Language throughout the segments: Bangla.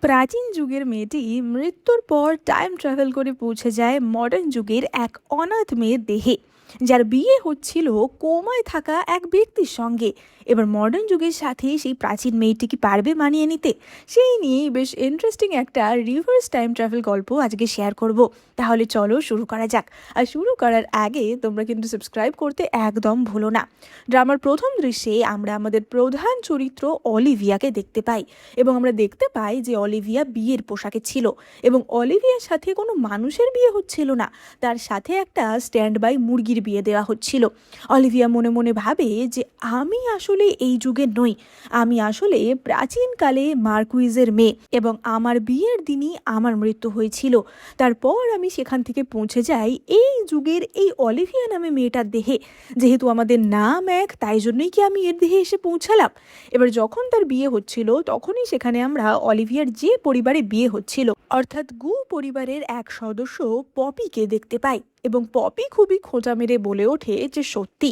প্রাচীন যুগের মেয়েটি মৃত্যুর পর টাইম ট্রাভেল করে পৌঁছে যায় মডার্ন যুগের এক অনাথ মেয়ের দেহে, যার বিয়ে হচ্ছিল কোমায় থাকা এক ব্যক্তির সঙ্গে। এবার মডার্ন যুগের সাথে সেই প্রাচীন মেয়েটি কি পারবে মানিয়ে নিতে, সেই নিয়েই বেশ ইন্টারেস্টিং একটা রিভার্স টাইম ট্রাভেল গল্প আজকে শেয়ার করব। তাহলে চলো শুরু করা যাক। আর শুরু করার আগে তোমরা কিন্তু সাবস্ক্রাইব করতে একদম ভুলো না। ড্রামার প্রথম দৃশ্যে আমরা আমাদের প্রধান চরিত্র অলিভিয়াকে দেখতে পাই, এবং আমরা দেখতে পাই যে অলিভিয়া বিয়ের পোশাকে ছিল, এবং অলিভিয়ার সাথে কোনো মানুষের বিয়ে হচ্ছিল না, তার সাথে একটা স্ট্যান্ড বাই মুরগির বিয়ে দেওয়া হচ্ছিল। অলিভিয়া মনে মনে ভাবে যে আমি আসলে এই যুগের নই, আমি আসলে প্রাচীনকালে মার্কুইজের মেয়ে, এবং আমার বিয়ের দিনই আমার মৃত্যু হয়েছিল। তারপর আমি সেখান থেকে পৌঁছে যাই এই যুগের এই অলিভিয়া নামে মেয়েটার দেহে। যেহেতু আমাদের নাম এক, তাই জন্যই কি আমি এর দেহে এসে পৌঁছালাম। এবার যখন তার বিয়ে হচ্ছিল তখনই সেখানে আমরা অলিভিয়ার যে পরিবারে বিয়ে হচ্ছিল, অর্থাৎ গু পরিবারের এক সদস্য পপিকে দেখতে পাই, এবং পপি খুবই খোঁচা মেরে বলে ওঠে যে সত্যি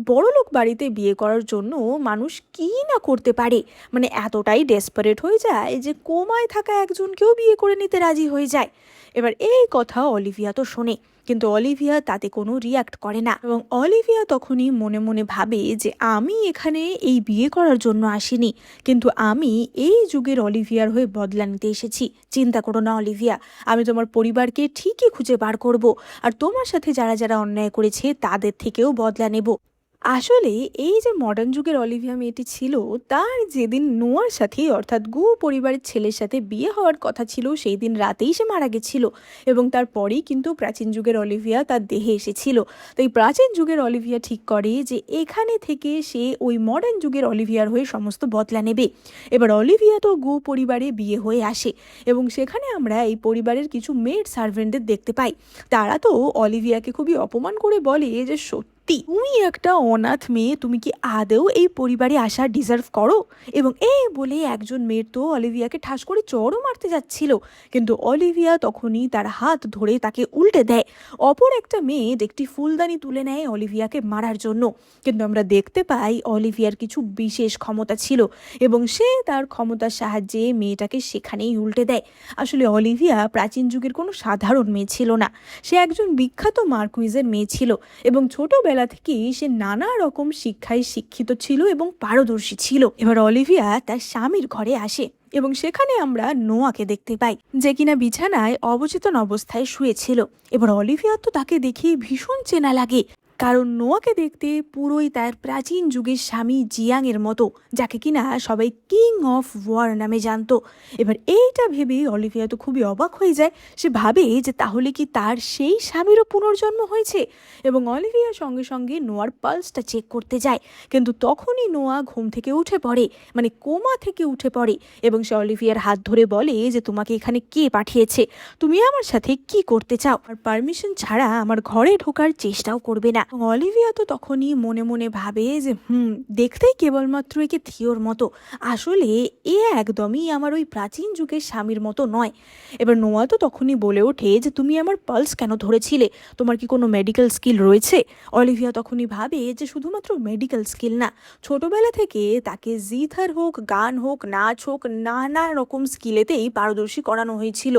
বড়লোক বাড়িতে বিয়ে করার জন্য মানুষ কি না করতে পারে, মানে এতটাই ডেসপারেট হয়ে যায় যে কোমায় থাকা একজনকেও বিয়ে করে নিতে রাজি হয়ে যায়। এবার এই কথা অলিভিয়া তো শোনে, কিন্তু অলিভিয়া তাতে কোনো রিয়াক্ট করে না, এবং অলিভিয়া তখনই মনে মনে ভাবে যে আমি এখানে এই বিয়ে করার জন্য আসিনি, কিন্তু আমি এই যুগের অলিভিয়ার হয়ে বদলা নিতে এসেছি। চিন্তা করো না অলিভিয়া, আমি তোমার পরিবারকে ঠিকই খুঁজে বার করব, আর তোমার সাথে যারা যারা অন্যায় করেছে তাদের থেকেও বদলা নেব। আসলে এই যে মডার্ন যুগের অলিভিয়া মেয়েটি ছিল, তার যেদিন নোয়ার সাথে অর্থাৎ গু পরিবারের ছেলের সাথে বিয়ে হওয়ার কথা ছিল সেই দিন রাতেই সে মারা গেছিল, এবং তারপরেই কিন্তু প্রাচীন যুগের অলিভিয়া তার দেহে এসেছিল। তাই প্রাচীন যুগের অলিভিয়া ঠিক করে যে এখানে থেকে সে ওই মডার্ন যুগের অলিভিয়ার হয়ে সমস্ত বদলা নেবে। এবার অলিভিয়া তো গু পরিবারে বিয়ে হয়ে আসে, এবং সেখানে আমরা এই পরিবারের কিছু মেড সার্ভেন্টদের দেখতে পাই। তারা তো অলিভিয়াকে খুবই অপমান করে বলে যে তুমি একটা অনাথ মেয়ে, তুমি কি আদৌ এই পরিবারে আসা ডিজার্ভ করো? এবং এই বলে একজন মেয়ের তো অলিভিয়াকে ঠাস করে চড়ও মারতে যাচ্ছিল, কিন্তু অলিভিয়া তখনই তার হাত ধরে তাকে উল্টে দেয়। অপর একটা মেয়ে একটি ফুলদানি তুলে নেয় অলিভিয়াকে মারার জন্য, কিন্তু আমরা দেখতে পাই অলিভিয়ার কিছু বিশেষ ক্ষমতা ছিল, এবং সে তার ক্ষমতার সাহায্যে মেয়েটাকে সেখানেই উল্টে দেয়। আসলে অলিভিয়া প্রাচীন যুগের কোনো সাধারণ মেয়ে ছিল না, সে একজন বিখ্যাত মার্কুইজের মেয়ে ছিল, এবং ছোটবেলা থেকেই সে নানা রকম শিক্ষায় শিক্ষিত ছিল এবং পারদর্শী ছিল। এবার অলিভিয়া তার স্বামীর ঘরে আসে, এবং সেখানে আমরা নোয়াকে দেখতে পাই, যে কিনা বিছানায় অবচেতন অবস্থায় শুয়েছিল। এবার অলিভিয়া তো তাকে দেখে ভীষণ চেনা লাগে, কারণ নোয়াকে দেখতে পুরোই তার প্রাচীন যুগের স্বামী জিয়াং এর মতো, যাকে কিনা সবাই কিং অফ ওয়ার নামে জানতো। এবার এইটা ভেবে অলিভিয়া তো খুবই অবাক হয়ে যায়। সে ভাবে যে তাহলে কি তার সেই স্বামীরও পুনর্জন্ম হয়েছে, এবং অলিভিয়া সঙ্গে সঙ্গে নোয়ার পালসটা চেক করতে যায়। কিন্তু তখনই নোয়া ঘুম থেকে উঠে পড়ে, মানে কোমা থেকে উঠে পড়ে, এবং সে অলিভিয়ার হাত ধরে বলে যে তোমাকে এখানে কে পাঠিয়েছে, তুমি আমার সাথে কি করতে চাও, আর পারমিশন ছাড়া আমার ঘরে ঢোকার চেষ্টাও করবে না। অলিভিয়া তো তখনই মনে মনে ভাবে যে দেখতেই কেবলমাত্র একে থিওর মতো, আসলে এ একদমই আমার ওই প্রাচীন যুগের স্বামীর মতো নয়। এবার নোয়া তো তখনই বলে ওঠে যে তুমি আমার পালস কেন ধরেছিলে, তোমার কি কোনো মেডিকেল স্কিল রয়েছে? অলিভিয়া তখনই ভাবে যে শুধুমাত্র মেডিকেল স্কিল না, ছোটবেলা থেকে তাকে জিথার হোক, গান হোক, নাচ হোক, নানা রকম স্কিলেতেই পারদর্শী করানো হয়েছিল।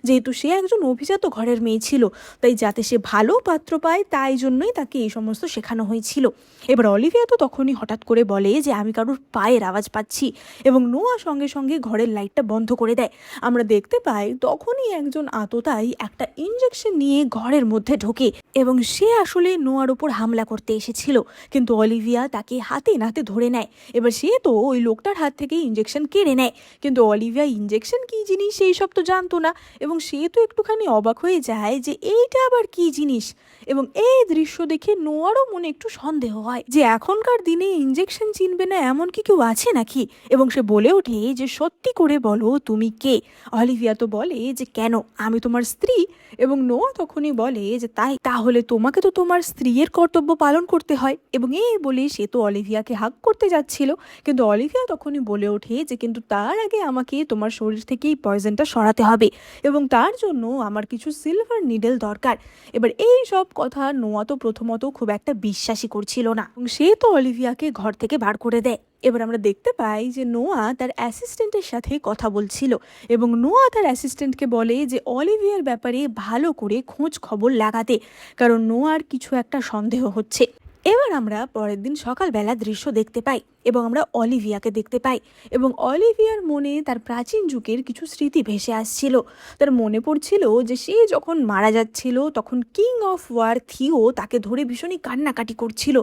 যেহেতু সে একজন অভিজাত ঘরের মেয়ে ছিল, তাই যাতে সে ভালো পাত্র পায় তাই জন্যই তাকে এই সমস্ত শেখানো হয়েছিল। এবার অলিভিয়া তো তখনই হঠাৎ করে বলে যে আমি কারোর পায়ের আওয়াজ পাচ্ছি, এবং নোয়া সঙ্গে সঙ্গে ঘরের লাইটটা বন্ধ করে দেয়। আমরা দেখতে পাই তখনই একজন আততায়ী একটা ইঞ্জেকশন নিয়ে ঘরের মধ্যে ঢোকে, এবং সে আসলে নোয়ার উপর হামলা করতে এসেছিল, কিন্তু অলিভিয়া তাকে হাতে নাতে ধরে নেয়। এবার সে তো ওই লোকটার হাত থেকে ইঞ্জেকশন কেড়ে নেয়, কিন্তু অলিভিয়া ইঞ্জেকশন কি জিনিস সেই সব তো জানতো না, এবং সে তো একটুখানি অবাক হয়ে যায় যে এইটা আবার কি জিনিস। এবং এই দৃশ্য দেখে নোয়ারও মনে একটু সন্দেহ হয় যে এখনকার দিনে ইঞ্জেকশন চিনবে না এমন কি কেউ আছে নাকি, এবং সে বলে ওঠে যে সত্যি করে বলো তুমি কে। অলিভিয়া তো বলে যে কেন, আমি তোমার স্ত্রী। এবং নোয়া তখনই বলে যে তাহলে তোমাকে তো তোমার স্ত্রীর কর্তব্য পালন করতে হয়, এবং এই বলে সে তো অলিভিয়াকে হাগ করতে যাচ্ছিল, কিন্তু অলিভিয়া তখনই বলে ওঠে যে কিন্তু তার আগে আমাকে তোমার শরীর থেকেই পয়জনটা সরাতে হবে, এবং তার জন্য আমার কিছু সিলভার নিডেল দরকার। এবার এই সব কথা নোয়া তো প্রথমত খুব একটা বিশ্বাসই করছিল না, এবং সে তো অলিভিয়াকে ঘর থেকে বার করে দেয়। এবার আমরা দেখতে পাই যে নোয়া তার অ্যাসিস্ট্যান্টের সাথে কথা বলছিল এবং নোয়া তার অ্যাসিস্ট্যান্টকে বলে যে অলিভিয়ার ব্যাপারে ভালো করে খোঁজ খবর লাগাতে, কারণ নোয়ার কিছু একটা সন্দেহ হচ্ছে। এবার আমরা পরের দিন সকালবেলা দৃশ্য দেখতে পাই এবং আমরা অলিভিয়াকে দেখতে পাই এবং অলিভিয়ার মনে তার প্রাচীন যুগের কিছু স্মৃতি ভেসে আসছিল। তার মনে পড়ছিল যে সে যখন মারা যাচ্ছিল তখন কিং অফ ওয়ার থিও তাকে ধরে ভীষণই কান্নাকাটি করছিল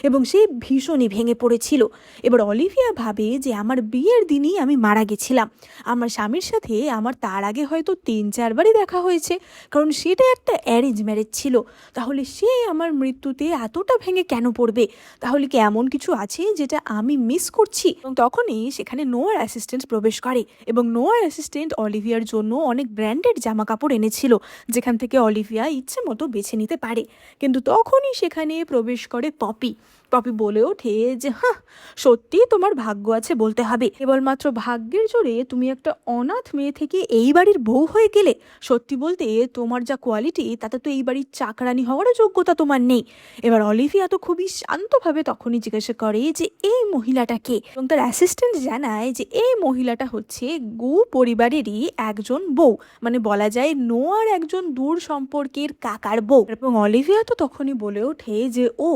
এবং সে ভীষণই ভেঙে পড়েছিল। এবার অলিভিয়া ভাবে যে আমার বিয়ের দিনই আমি মারা গেছিলাম, আমার স্বামীর সাথে আমার তার আগে হয়তো 3-4বারই দেখা হয়েছে, কারণ সেটা একটা অ্যারেঞ্জ ম্যারেজ ছিল। তাহলে সে আমার মৃত্যুতে এতটা ভেঙে কেন পড়বে? তাহলে কি এমন কিছু আছে যেটা আমি মিস করছি? এবং তখনই সেখানে নোয়ার অ্যাসিস্ট্যান্ট প্রবেশ করে এবং নোয়ার অ্যাসিস্ট্যান্ট অলিভিয়ার জন্য অনেক ব্র্যান্ডেড জামা কাপড় এনেছিল, যেখান থেকে অলিভিয়া ইচ্ছে মতো বেছে নিতে পারে। কিন্তু তখনই সেখানে প্রবেশ করে পপি। পপি বলে ওঠে যে হ্যাঁ, সত্যি তোমার ভাগ্য আছে বলতে হবে, কেবলমাত্র ভাগ্যের জোরে তুমি একটা অনাথ মেয়ে থেকে এই বাড়ির বউ হয়ে গেলে। সত্যি বলতে তোমার যা কোয়ালিটি তাতে তো এই বাড়ির চাকরানি হওয়ারও যোগ্যতা তোমার নেই। এবার অলিভিয়া তো খুবই শান্তভাবে তখনই জিজ্ঞাসা করে যে এই মহিলাটা কে, এবং তার অ্যাসিস্ট্যান্ট জানায় যে এই মহিলাটা হচ্ছে গু পরিবারেরই একজন বউ, মানে বলা যায় নোয়ার একজন দূর সম্পর্কের কাকার বউ। এবং অলিভিয়া তো তখনই বলে ওঠে যে ও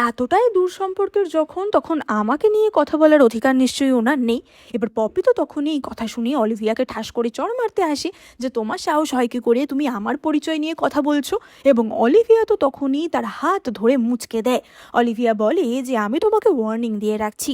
এতটাই দূর সম্পর্কের যখন, তখন আমাকে নিয়ে কথা বলার অধিকার নিশ্চয়ই ওনার নেই। এবার পপি তো তখনই এই কথা শুনে অলিভিয়াকে ঠাস করে চড় মারতে আসে যে তোমার সাহস হয় কি করে, তুমি আমার পরিচয় নিয়ে কথা বলছো? এবং অলিভিয়া তো তখনই তার হাত ধরে মুচকে দেয়। অলিভিয়া বলে যে আমি তোমাকে ওয়ার্নিং দিয়ে রাখছি,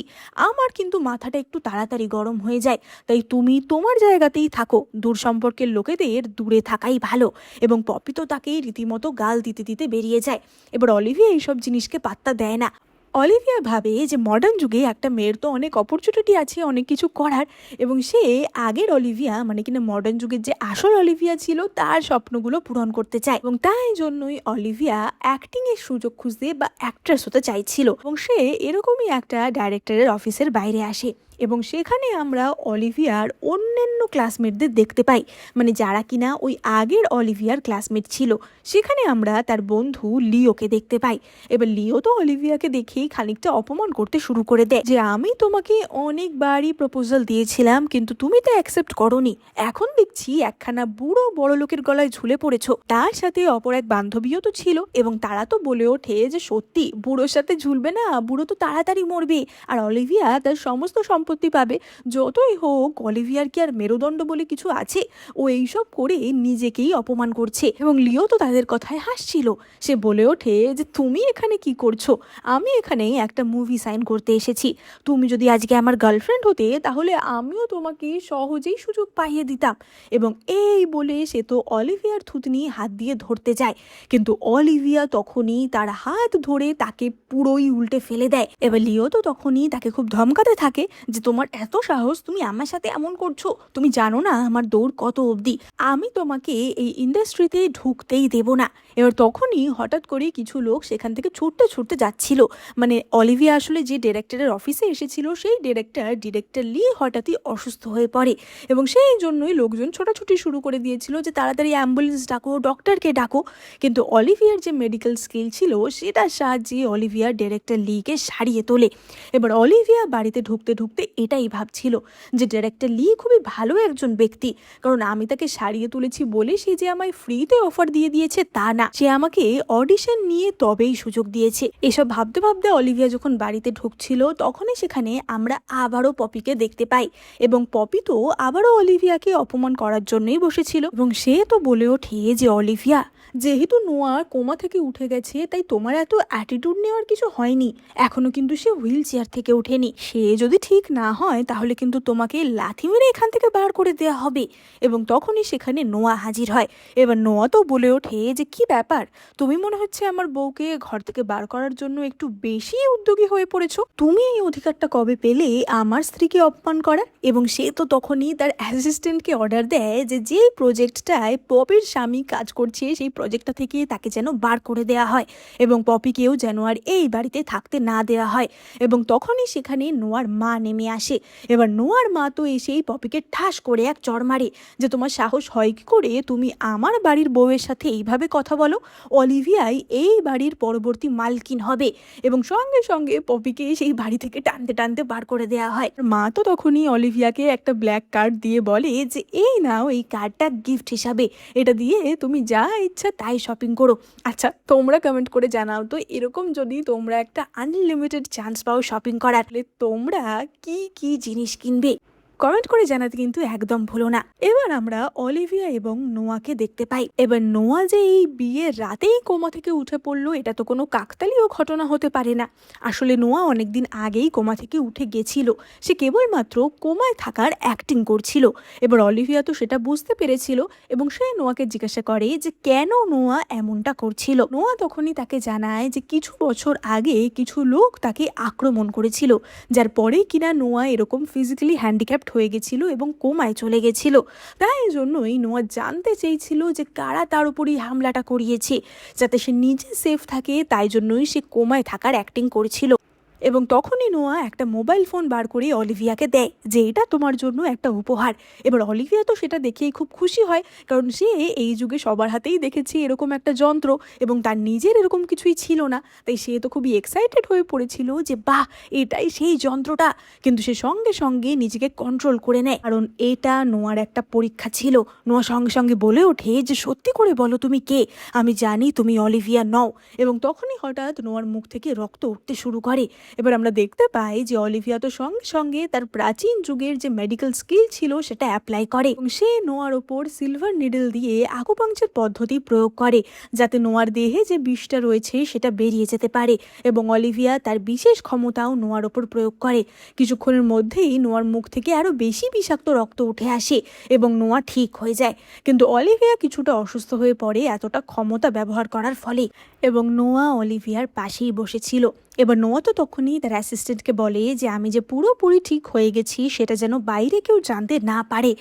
আমার কিন্তু মাথাটা একটু তাড়াতাড়ি গরম হয়ে যায়, তাই তুমি তোমার জায়গাতেই থাকো, দূর সম্পর্কের লোকেদের দূরে থাকাই ভালো। এবং পপি তো তাকে রীতিমতো গাল দিতে দিতে বেরিয়ে যায়। এবার অলিভিয়া এইসব জিনিসকে পাত্তা দেয় না। অলিভিয়া ভাবে যে মডার্ন যুগে একটা মেয়ের তো অনেক অপরচুনিটি আছে, অনেক কিছু করার, এবং সে আগের অলিভিয়া মানে কিনা মডার্ন যুগের যে আসল অলিভিয়া ছিল তার স্বপ্নগুলো পূরণ করতে চায়, এবং তাই জন্যই অলিভিয়া অ্যাক্টিংয়ের সুযোগ খুঁজতে বা অ্যাক্ট্রেস হতে চাইছিল। এবং সে এরকমই একটা ডাইরেক্টরের অফিসের বাইরে আসে এবং সেখানে আমরা অলিভিয়ার অন্যান্য ক্লাসমেটদের দেখতে পাই, মানে যারা কিনা ওই আগের অলিভিয়ার ক্লাসমেট ছিল। সেখানে আমরা তার বন্ধু লিওকে দেখতে পাই। এবার লিও তো অলিভিয়াকে দেখেই খানিকটা অপমান করতে শুরু করে দেয় যে আমি তোমাকে অনেকবারই প্রপোজাল দিয়েছিলাম কিন্তু তুমি তো অ্যাকসেপ্ট করোনি, এখন দেখছি একখানা বুড়ো বড় লোকের গলায় ঝুলে পড়েছো। তার সাথে অপর এক বান্ধবীও তো ছিল এবং তারা তো বলে ওঠে যে সত্যি বুড়োর সাথে ঝুলবে না, বুড়ো তো তাড়াতাড়ি মরবে আর অলিভিয়া তার সমস্ত সম্পত্তি পাবে। যতই হোক অলিভিয়ার কি আর মেরুদণ্ড বলে কিছু আছে? ও এইসব করে নিজেকেই অপমান করছে। এবং লিও তো তাদের কথায় হাসছিল। সে বলে ওঠে যে তুমি এখানে কি করছো? আমি এখানে একটা মুভি সাইন করতে এসেছি, তুমি যদি আজকে আমার গার্লফ্রেন্ড হতে তাহলে আমিও তোমাকে সহজেই সুযোগ পাইয়ে দিতাম। এবং এই বলে সে তো অলিভিয়ার থুতনি হাত দিয়ে ধরতে যায়, কিন্তু অলিভিয়া তখনই তার হাত ধরে তাকে পুরোই উল্টে ফেলে দেয়। এবার লিও তো তখনই তাকে খুব ধমকাতে থাকে যে তোমার এত সাহস, তুমি আমার সাথে এমন করছো, তুমি জানো না আমার দৌড় কত অবধি, আমি তোমাকে এই ইন্ডাস্ট্রিতে ঢুকতেই দেব না। এবার তখনই হঠাৎ করে কিছু লোক সেখান থেকে ছুটতে ছুটতে যাচ্ছিল, মানে অলিভিয়া আসলে যে ডিরেক্টরের অফিসে এসেছিল সেই ডিরেক্টর লি হঠাৎই অসুস্থ হয়ে পড়ে এবং সেই জন্যই লোকজন ছোটাছুটি শুরু করে দিয়েছিল যে তাড়াতাড়ি অ্যাম্বুলেন্স ডাকো, ডক্টরকে ডাকো। কিন্তু অলিভিয়ার যে মেডিকেল স্কিল ছিল সেটার সাহায্যে অলিভিয়া ডিরেক্টর লিকে সারিয়ে তোলে। এবার অলিভিয়া বাড়িতে ঢুকতে ঢুকতে এটাই ভাবছিল যে ডিরেক্টর লি খুবই ভালো একজন ব্যক্তি, কারণ আমি তাকে সারিয়ে তুলেছি বলে সে যে আমায় ফ্রিতে অফার দিয়ে দিয়েছে তা না, সে আমাকে অডিশন নিয়ে তবেই সুযোগ দিয়েছে। এসব ভাবতে ভাবতে অলিভিয়া যখন বাড়িতে ঢুকছিল তখনই সেখানে আমরা আবারও পপিকে দেখতে পাই এবং পপি তো আবারও অলিভিয়াকে অপমান করার জন্যই বসেছিল। এবং সে তো বলে ওঠে যে অলিভিয়া, যেহেতু নোয়া কোমা থেকে উঠে গেছে তাই তোমার এত অ্যাটিটিউড নেওয়ার কিছু হয়নি, এখনো কিন্তু সে হুইল চেয়ার থেকে ওঠেনি, সে যদি ঠিক না হয় তাহলে কিন্তু তোমাকে লাথি মেরে এখান থেকে বার করে দেওয়া হবে। এবং তখনই সেখানে নোয়া হাজির হয়। এবার নোয়া তো বলে ওঠে যে কি ব্যাপার, তুমি মনে হচ্ছে আমার বউকে ঘর থেকে বার করার জন্য একটু বেশি উদ্যোগী হয়ে পড়েছো, তুমি এই অধিকারটা কবে পেলে আমার স্ত্রীকে অপমান করার? এবং সে তো তখনই তার অ্যাসিস্ট্যান্টকে অর্ডার দেয় যে যেই প্রজেক্টটায় পপির স্বামী কাজ করছে সেই প্রজেক্টটা থেকে তাকে যেন বার করে দেওয়া হয় এবং পপিকেও যেন আর এই বাড়িতে থাকতে না দেওয়া হয়। এবং তখনই সেখানে নোয়ার মা নেমে নেমে আসে। এবার নোয়ার মা তো এসেই পপিকে ঠাস করে এক চড় মারে যে তোমার সাহস হয় কি করে তুমি আমার বাড়ির বউয়ের সাথে এইভাবে কথা বলো, অলিভিয়াই এই বাড়ির পরবর্তী মালকিন হবে। এবং সঙ্গে সঙ্গে পপিকে সেই বাড়ি থেকে টানতে টানতে বার করে দেওয়া হয়। মা তো তখনই অলিভিয়াকে একটা ব্ল্যাক কার্ড দিয়ে বলে যে এই নাও, এই কার্ডটা গিফট হিসাবে, এটা দিয়ে তুমি যা ইচ্ছা তাই শপিং করো। আচ্ছা, তোমরা কমেন্ট করে জানাও তো, এরকম যদি তোমরা একটা আনলিমিটেড চান্স পাও শপিং করার, তাহলে তোমরা কি কি জিনিস কিনবে? কমেন্ট করে জানাতে কিন্তু একদম ভুলো না। এবার আমরা অলিভিয়া এবং নোয়াকে দেখতে পাই। এবার নোয়া যে এই বিয়ের রাতেই কোমা থেকে উঠে পড়লো, এটা তো কোনো কাকতালীয় ঘটনা হতে পারে না। আসলে নোয়া অনেকদিন আগেই কোমা থেকে উঠে গেছিল, সে কেবলমাত্র কোমায় থাকার অ্যাক্টিং করছিল। এবার অলিভিয়া তো সেটা বুঝতে পেরেছিল এবং সে নোয়াকে জিজ্ঞাসা করে যে কেন নোয়া এমনটা করছিল। নোয়া তখনই তাকে জানায় যে কিছু বছর আগে কিছু লোক তাকে আক্রমণ করেছিল, যার পরে কিনা নোয়া এরকম ফিজিক্যালি হ্যান্ডিক্যাপ্ট হয়ে গেছিল এবং কোমায় চলে গেছিল। তাই জন্যই নোয়া জানতে চেয়েছিল যে কারা তার উপরই হামলাটা করিয়েছে, যাতে সে নিজে সেফ থাকে। তাই জন্যই সে কোমায় থাকার অ্যাক্টিং করেছিল। এবং তখনই নোয়া একটা মোবাইল ফোন বার করে অলিভিয়াকে দেয় যে এটা তোমার জন্য একটা উপহার। এবার অলিভিয়া তো সেটা দেখেই খুব খুশি হয়, কারণ সে এই যুগে সবার হাতেই দেখেছে এরকম একটা যন্ত্র এবং তার নিজের এরকম কিছুই ছিল না। তাই সে তো খুবই এক্সাইটেড হয়ে পড়েছিল যে বাহ, এটাই সেই যন্ত্রটা। কিন্তু সে সঙ্গে সঙ্গে নিজেকে কন্ট্রোল করে নেয়, কারণ এটা নোয়ার একটা পরীক্ষা ছিল। নোয়া সঙ্গে সঙ্গে বলে ওঠে যে সত্যি করে বলো তুমি কে, আমি জানি তুমি অলিভিয়া নও। এবং তখনই হঠাৎ নোয়ার মুখ থেকে রক্ত উঠতে শুরু করে। এবার আমরা দেখতে পাই যে অলিভিয়া তো সঙ্গে সঙ্গে তার প্রাচীন যুগের যে মেডিকেল স্কিল ছিল সেটা অ্যাপ্লাই করে এবং সে নোয়ার ওপর সিলভার নিডল দিয়ে আকুপাংচার পদ্ধতি প্রয়োগ করে, যাতে নোয়ার দেহে যে বিষটা রয়েছে সেটা বেরিয়ে যেতে পারে। এবং অলিভিয়া তার বিশেষ ক্ষমতাও নোয়ার ওপর প্রয়োগ করে। কিছুক্ষণের মধ্যেই নোয়ার মুখ থেকে আরও বেশি বিষাক্ত রক্ত উঠে আসে এবং নোয়া ঠিক হয়ে যায়। কিন্তু অলিভিয়া কিছুটা অসুস্থ হয়ে পড়ে এতটা ক্ষমতা ব্যবহার করার ফলে। এবং নোয়া অলিভিয়ার পাশেই বসেছিল। এবার নোয়া তো তখনই তার অ্যাসিস্ট্যান্টকে বলে যে আমি যে পুরোপুরি ঠিক হয়ে গেছি সেটা যেন বাইরে কেউ জানতে না পারে।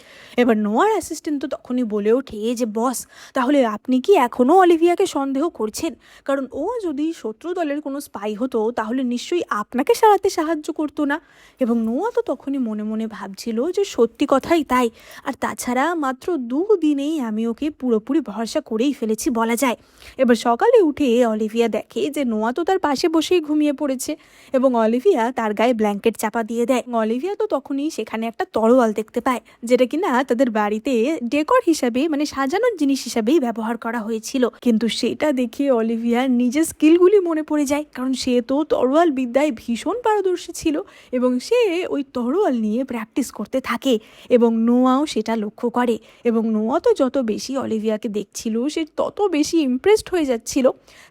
এবার নোয়ার অ্যাসিস্ট্যান্ট তো তখনই বলে ওঠে যে বস, তাহলে আপনি কি এখনও অলিভিয়াকে সন্দেহ করছেন? কারণ ও যদি শত্রু দলের কোনো স্পাই হতো তাহলে নিশ্চয়ই আপনাকে সারাতে সাহায্য করতো না। এবং নোয়া তো তখনই মনে মনে ভাবছিল যে সত্যি কথাই তাই। আর তাছাড়া মাত্র 2 দিনেই আমি ওকে পুরোপুরি ভরসা করেই ফেলেছি বলা যায়। এবার সকালে উঠে অলিভিয়া দেখে যে নোয়া তো তার পাশে বসেই ঘুমিয়ে পড়েছে এবং অলিভিয়া তার গায়ে ব্ল্যাঙ্কেট চাপা দিয়ে দেয়। অলিভিয়া তো তখনই সেখানে একটা তরোয়াল দেখতে পায়, যেটা কিনা তাদের বাড়িতে ডেকর হিসাবে মানে সাজানোর জিনিস হিসাবেই ব্যবহার করা হয়েছিল। কিন্তু সেটা দেখে অলিভিয়ার নিজের স্কিলগুলি মনে পড়ে যায়, কারণ সে তো তরোয়াল বিদ্যায় ভীষণ পারদর্শী ছিল এবং সে ওই তরোয়াল নিয়ে প্র্যাকটিস করতে থাকে। এবং নোয়াও সেটা লক্ষ্য করে এবং নোয়া তো যত বেশি অলিভিয়াকে দেখছিল সে তত বেশি ইমপ্রেসড হয়ে যাচ্ছিল।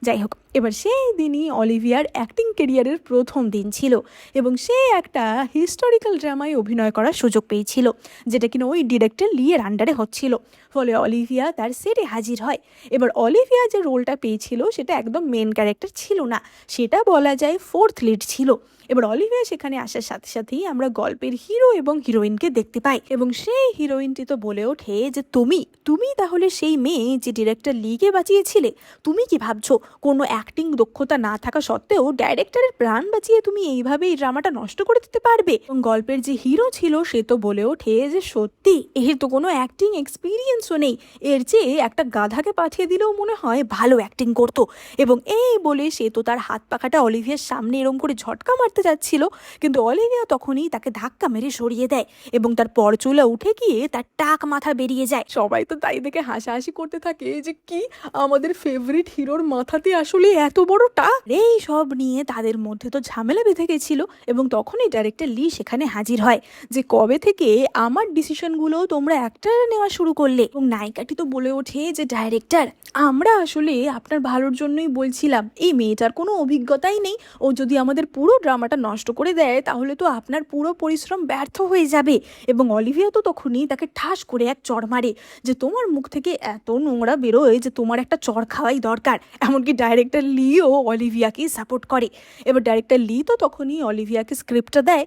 যাই হোক, এবার সেই দিনই অলিভিয়ার অ্যাক্টিং কেরিয়ারের প্রথম দিন ছিল এবং সে একটা হিস্টোরিক্যাল ড্রামায় অভিনয় করার সুযোগ পেয়েছিল, যেটা কিনা ওই ডিরেক্টর লিয়ের আন্ডারে হচ্ছিল। ফলে অলিভিয়া তার সেটে হাজির হয়। এবার অলিভিয়া যে রোলটা পেয়েছিল সেটা একদম মেন ক্যারেক্টার ছিল না, সেটা বলা যায় 4th লিড ছিল। এবার অলিভিয়া সেখানে আসার সাথে সাথেই আমরা গল্পের হিরো এবং হিরোইনকে দেখতে পাই এবং সেই হিরোইনটি তো বলে ওঠে যে তুমি তাহলে সেই মেয়ে যে ডিরেক্টর লিকে বাঁচিয়েছিলে। তুমি কি ভাবছো কোনো অ্যাক্টিং দক্ষতা না থাকা সত্ত্বেও ডাইরেক্টরের প্রাণ বাঁচিয়ে তুমি এইভাবে এই ড্রামাটা নষ্ট করে দিতে পারবে? এবং গল্পের যে হিরো ছিল সে তো বলে ওঠে যে সত্যি এর তো কোনো অ্যাক্টিং এক্সপিরিয়েন্সও নেই, এর চেয়ে একটা গাধাকে পাঠিয়ে দিলেও মনে হয় ভালো অ্যাক্টিং করতো। এবং এই বলে সে তো তার হাত পাখাটা অলিভিয়ার সামনে এরম করে ঝটকা মারতে যাচ্ছিল, কিন্তু অলিভিয়া তখনই তাকে ধাক্কা মেরে সরিয়ে দেয় এবং তার পরচুলা উঠে গিয়ে তার টাক মাথা বেরিয়ে যায়। সবাই তো তাই দেখে হাসাহাসি করতে থাকে যে কি আমাদের ফেভারিট হিরোর মাথাতে আসলে এত বড় টাক। এই সব নিয়ে তাদের মধ্যে তো ঝামেলা বেঁধে গেছিল এবং তখনই ডাইরেক্টর লি সেখানে হাজির হয় যে কবে থেকে আমার ডিসিশনগুলো তোমরা একটা নেওয়া শুরু করলে। এবং নায়িকাটি তো বলে ওঠে যে ডাইরেক্টর, আমরা আসলে আপনার ভালোর জন্যই বলছিলাম, এই মেয়েটার কোনো অভিজ্ঞতাই নেই, ও যদি আমাদের পুরো ড্রামাটা নষ্ট করে দেয় তাহলে তো আপনার পুরো পরিশ্রম ব্যর্থ হয়ে যাবে। এবং অলিভিয়া তো তখনই তাকে ঠাস করে এক চড় মারে যে তোমার মুখ থেকে এত নোংরা বেরোয় যে তোমার একটা চড় খাওয়াই দরকার। এমনকি ডাইরেক্টর লিও অলিভিয়াকে সাপোর্ট করে। এবার ডাইরেক্টর লি তো তখনই অলিভিয়াকে স্ক্রিপ্টটা দেয়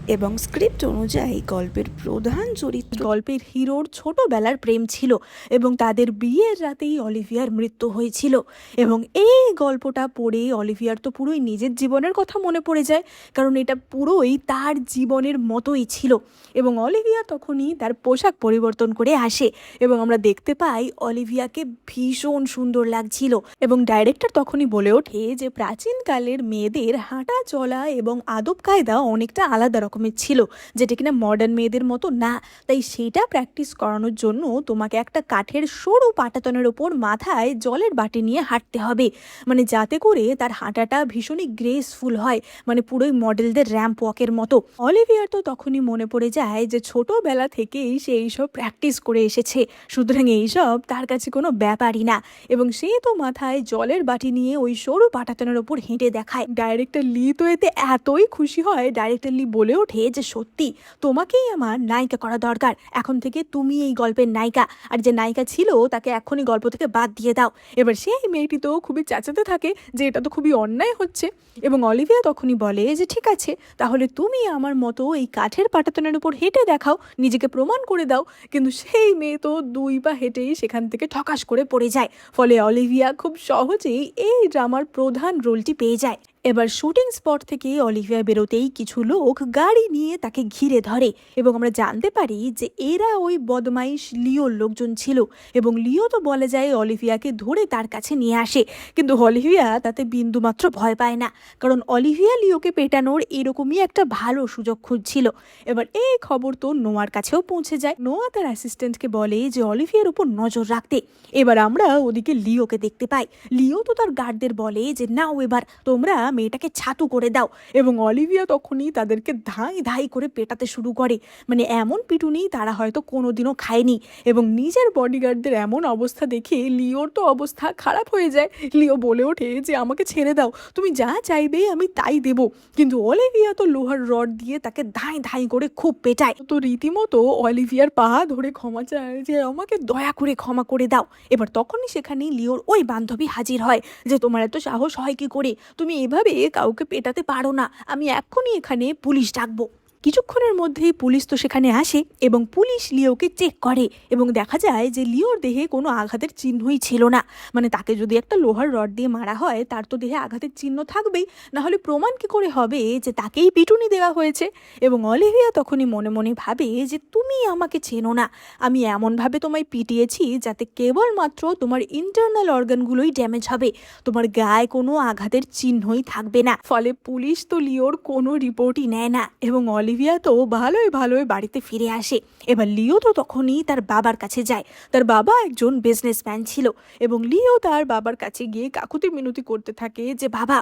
এবং স্ক্রিপ্ট অনুযায়ী গল্পের প্রধান চরিত্র গল্পের হিরোর ছোটবেলার প্রেম ছিল এবং তাদের বিয়ের রাতেই অলিভিয়ার মৃত্যু হয়েছিল। এবং এই গল্পটা পড়ে অলিভিয়ার তো পুরোই নিজের জীবনের কথা মনে পড়ে যায়, কারণ এটা পুরোই তার জীবনের মতোই ছিল। এবং অলিভিয়া তখনই তার পোশাক পরিবর্তন করে আসে এবং আমরা দেখতে পাই অলিভিয়াকে ভীষণ সুন্দর লাগছিল। এবং ডাইরেক্টর তখনই বলে ওঠে যে প্রাচীনকালের মেয়েদের হাঁটা চলা এবং আদব কায়দা অনেকটা আলাদা রকমের ছিল, যেটা কিনা মডার্ন মেয়েদের মতো না। তাই সেটা প্র্যাকটিস করানোর জন্য তোমাকে একটা কাঠের সরু পাটাতনের ওপর মাথায় জলের বাটি নিয়ে হাঁটতে হবে, মানে যাতে করে তার হাঁটাটা ভীষণই গ্রেসফুল হয়, মানে পুরোই মডেলদের র্যাম্প ওয়াকের মতো। অলিভিয়ার তো তখনই মনে পড়ে যায় যে ছোটবেলা থেকেই সে এইসব প্র্যাকটিস করে এসেছে, সুতরাং এইসব তার কাছে কোনো ব্যাপারই না। এবং সে তো মাথায় জলের বাটি নিয়ে ওই সরু পাটাতনের ওপর হেঁটে দেখায়। ডাইরেক্টর লি তো এতে এতই খুশি হয়, ডাইরেক্টর লি বলে ওঠে যে সত্যি তোমাকেই আমার নায়িকা করা দরকার, এখন থেকে তুমি এই গল্পের নায়িকা, আর যে নায়িকা ছিল তাকে এখনই গল্প থেকে বাদ দিয়ে দাও। এবার সেই মেয়েটি তো খুবই চেঁচাতে থাকে যে এটা তো খুবই অন্যায় হচ্ছে। এবং অলিভিয়া তখনই বলে যে ঠিক আছে, তাহলে তুমি আমার মতো এই কাঠের পাটাতনের উপর হেঁটে দেখাও, নিজেকে প্রমাণ করে দাও। কিন্তু সেই মেয়ে তো 2 পা হেঁটেই সেখান থেকে ঠকাস করে পড়ে যায়, ফলে অলিভিয়া খুব সহজেই এই ড্রামার প্রধান রোলটি পেয়ে যায়। এবার শুটিং স্পট থেকে অলিভিয়া বেরোতেই কিছু লোক গাড়ি নিয়ে তাকে ঘিরে ধরে এবং আমরা জানতে পারি যে এরা ওই বদমাইশ লিওর লোকজন ছিল। এবং লিও তো বলে যায় অলিভিয়াকে ধরে তার কাছে নিয়ে আসে, কিন্তু অলিভিয়া তাতে বিন্দুমাত্র ভয় পায় না, কারণ অলিভিয়া লিওকে পেটানোর এরকমই একটা ভালো সুযোগ খুঁজছিল। এবার এই খবর তো নোয়ার কাছেও পৌঁছে যায়। নোয়া তার অ্যাসিস্ট্যান্টকে বলে যে অলিভিয়ার উপর নজর রাখতে। এবার আমরা ওদিকে লিওকে দেখতে পাই। লিও তো তার গার্ডদের বলে যে নাও এবার তোমরা মেয়েটাকে ছাতু করে দাও। এবং অলিভিয়া তখনই তাদেরকে ধাই ধাই করে পেটাতে শুরু করে, মানে এমন পিটুনি তারা হয়তো কোনোদিনও খায়নি। এবং নিজের বডিগার্ডদের এমন অবস্থা দেখে লিওর তো অবস্থা খারাপ হয়ে যায়। লিও বলে ওঠে যে আমাকে ছেড়ে দাও, তুমি যা চাইবে আমি তাই দেব। কিন্তু অলিভিয়া তো লোহার রড দিয়ে তাকে ধাই ধাই করে খুব পেটায়। তো রীতিমতো অলিভিয়ার পা ধরে ক্ষমা চায় যে আমাকে দয়া করে ক্ষমা করে দাও। এবার তখনই সেখানে লিওর ওই বান্ধবী হাজির হয় যে তোমার এত সাহস হয় কি করে, তুমি এভাবে কাউকে পেটাতে পারো না, আমি এক্ষুনি এখানে পুলিশ ডাকবো। কিছুক্ষণের মধ্যেই পুলিশ তো সেখানে আসে এবং পুলিশ লিওকে চেক করে এবং দেখা যায় যে লিওর দেহে কোনো আঘাতের চিহ্নই ছিল না। মানে তাকে যদি একটা লোহার রড দিয়ে মারা হয় তার তো দেহে আঘাতের চিহ্ন থাকবেই, না হলে প্রমাণ কি করে হবে যে তাকেই পিটুনি দেওয়া হয়েছে। এবং অলিভিয়া তখনই মনে মনে ভাবে যে তুমি আমাকে চেনো না, আমি এমনভাবে তোমায় পিটিয়েছি যাতে কেবলমাত্র তোমার ইন্টারনাল অর্গানগুলোই ড্যামেজ হবে, তোমার গায়ে কোনো আঘাতের চিহ্নই থাকবে না। ফলে পুলিশ তো লিওর কোনো রিপোর্টই নেয় না এবং অলিভিয়া তো ভালোই ভালোই বাড়িতে ফিরে আসে। এবার লিও তো তখনই তার বাবার কাছে যায়। তার বাবা একজন বিজনেসম্যান ছিল এবং লিও তার বাবার কাছে গিয়ে কাকুতি মিনতি করতে থাকে যে বাবা,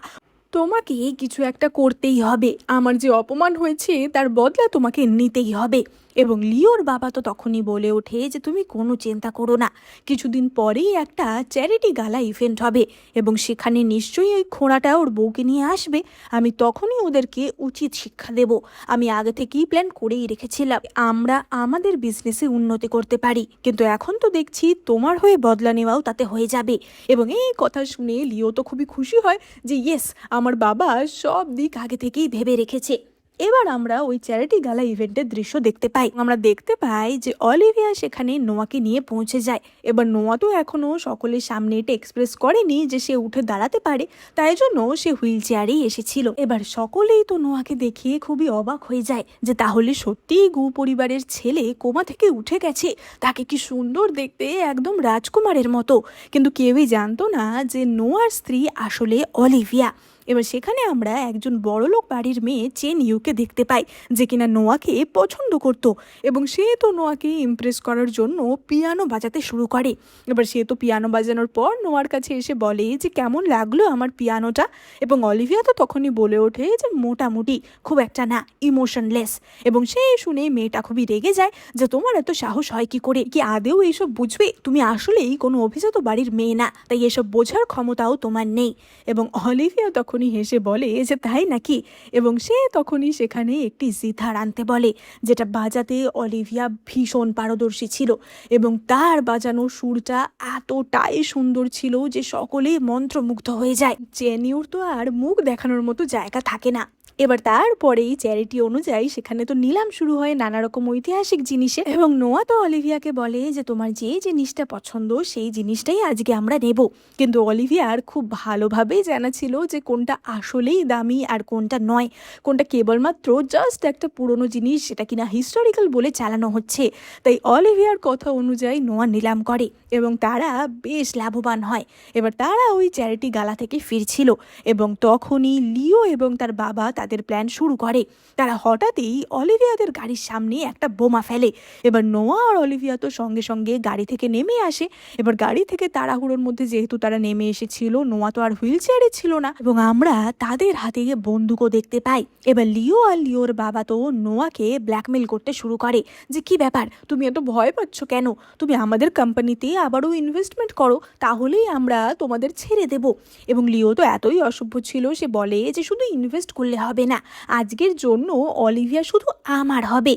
তোমাকে কিছু একটা করতেই হবে, আমার যে অপমান হয়েছে তার বদলা তোমাকে নিতেই হবে। এবং লিওর বাবা তো তখনই বলে ওঠে যে তুমি কোনো চিন্তা করো না, কিছুদিন পরেই একটা চ্যারিটি গালা ইভেন্ট হবে এবং সেখানে নিশ্চয়ই ওই খোঁড়াটা ওর বউকে নিয়ে আসবে, আমি তখনই ওদেরকে উচিত শিক্ষা দেব। আমি আগে থেকেই প্ল্যান করেই রেখেছিলাম আমরা আমাদের বিজনেসে উন্নতি করতে পারি, কিন্তু এখন তো দেখছি তোমার হয়ে বদলা নেওয়াও তাতে হয়ে যাবে। এবং এই কথা শুনে লিও তো খুবই খুশি হয় যে ইয়েস, আমার বাবা সব দিক আগে থেকেই ভেবে রেখেছে। এবার আমরা ওই চ্যারিটি গালা ইভেন্টের দৃশ্য দেখতে পাই। আমরা দেখতে পাই যে অলিভিয়া সেখানে নোয়াকে নিয়ে পৌঁছে যায়। এবার নোয়া তো এখনো সকলের সামনে এটা এক্সপ্রেস করেনি যে সে উঠে দাঁড়াতে পারে, তাই জন্য সে হুইল চেয়ারেই এসেছিল। এবার সকলেই তো নোয়াকে দেখিয়ে খুবই অবাক হয়ে যায় যে তাহলে সত্যিই গু পরিবারের ছেলে কোমা থেকে উঠে গেছে, তাকে কি সুন্দর দেখতে, একদম রাজকুমারের মতো। কিন্তু কেউই জানতো না যে নোয়ার স্ত্রী আসলে অলিভিয়া। এবার সেখানে আমরা একজন বড়লোক বাড়ির মেয়ে চেন ইউকে দেখতে পাই যে কিনা নোয়াকে পছন্দ করত এবং সে তো নোয়াকে ইমপ্রেস করার জন্য পিয়ানো বাজাতে শুরু করে। এবার সে তো পিয়ানো বাজানোর পর নোয়ার কাছে এসে বলে যে কেমন লাগলো আমার পিয়ানোটা। এবং অলিভিয়া তো তখনই বলে ওঠে যে মোটামুটি, খুব একটা না, ইমোশনলেস। এবং সে শুনে মেয়েটা খুবই রেগে যায় যে তোমার এত সাহস হয় কি করে, কি আদেও এইসব বুঝবে, তুমি আসলেই কোনো অভিজাত বাড়ির মেয়ে না, তাই এসব বোঝার ক্ষমতাও তোমার নেই। এবং অলিভিয়া তখনই হেসে বলে যে তাই নাকি। এবং সে তখনই সেখানে একটি জিথার আনতে বলে, যেটা বাজাতে অলিভিয়া ভীষণ পারদর্শী ছিল এবং তার বাজানো সুরটা এতটাই সুন্দর ছিল যে সকলেই মন্ত্রমুগ্ধ হয়ে যায়। চেনিউর তো আর মুখ দেখানোর মতো জায়গা থাকে না, এবার তারপরেই চ্যারিটি অনুযায়ী সেখানে তো নিলাম শুরু হয় নানা রকম ঐতিহাসিক জিনিসে, এবং নোয়া তো অলিভিয়াকে বলে যে তোমার যে জিনিসটা পছন্দ সেই জিনিসটাই আজকে আমরা নেব। কিন্তু অলিভিয়ার খুব ভালোভাবেই জানা ছিল যে কোনটা আসলেই দামি আর কোনটা নয়, কোনটা কেবলমাত্র জাস্ট একটা পুরনো জিনিস সেটা কিনা হিস্টোরিক্যাল বলে চালানো হচ্ছে। তাই অলিভিয়ার কথা অনুযায়ী নোয়া নিলাম করে এবং তারা বেশ লাভবান হয়। এবার তারা ওই চ্যারিটি গালা থেকে ফিরছিল এবং তখনই লিও এবং তার বাবা তাদের প্ল্যান শুরু করে। তারা হঠাৎই অলিভিয়াদের গাড়ির সামনে একটা বোমা ফেলে। এবার নোয়া আর অলিভিয়া তো সঙ্গে সঙ্গে গাড়ি থেকে নেমে আসে। এবার গাড়ি থেকে তাড়াহুড়োর মধ্যে যেহেতু তারা নেমে এসেছিল, নোয়া তো আর হুইল চেয়ারে ছিল না এবং আমরা তাদের হাতে বন্দুকও দেখতে পাই। এবার লিও আর লিওর বাবা তো নোয়াকে ব্ল্যাকমেল করতে শুরু করে যে কি ব্যাপার, তুমি এত ভয় পাচ্ছ কেন, তুমি আমাদের কোম্পানিতে আবারও ইনভেস্টমেন্ট করো, তাহলেই আমরা তোমাদের ছেড়ে দেব। এবং লিও তো এতই অসভ্য ছিল, সে বলে যে শুধু ইনভেস্ট করলে হবে না, আজকের জন্য অলিভিয়া শুধু আমার হবে।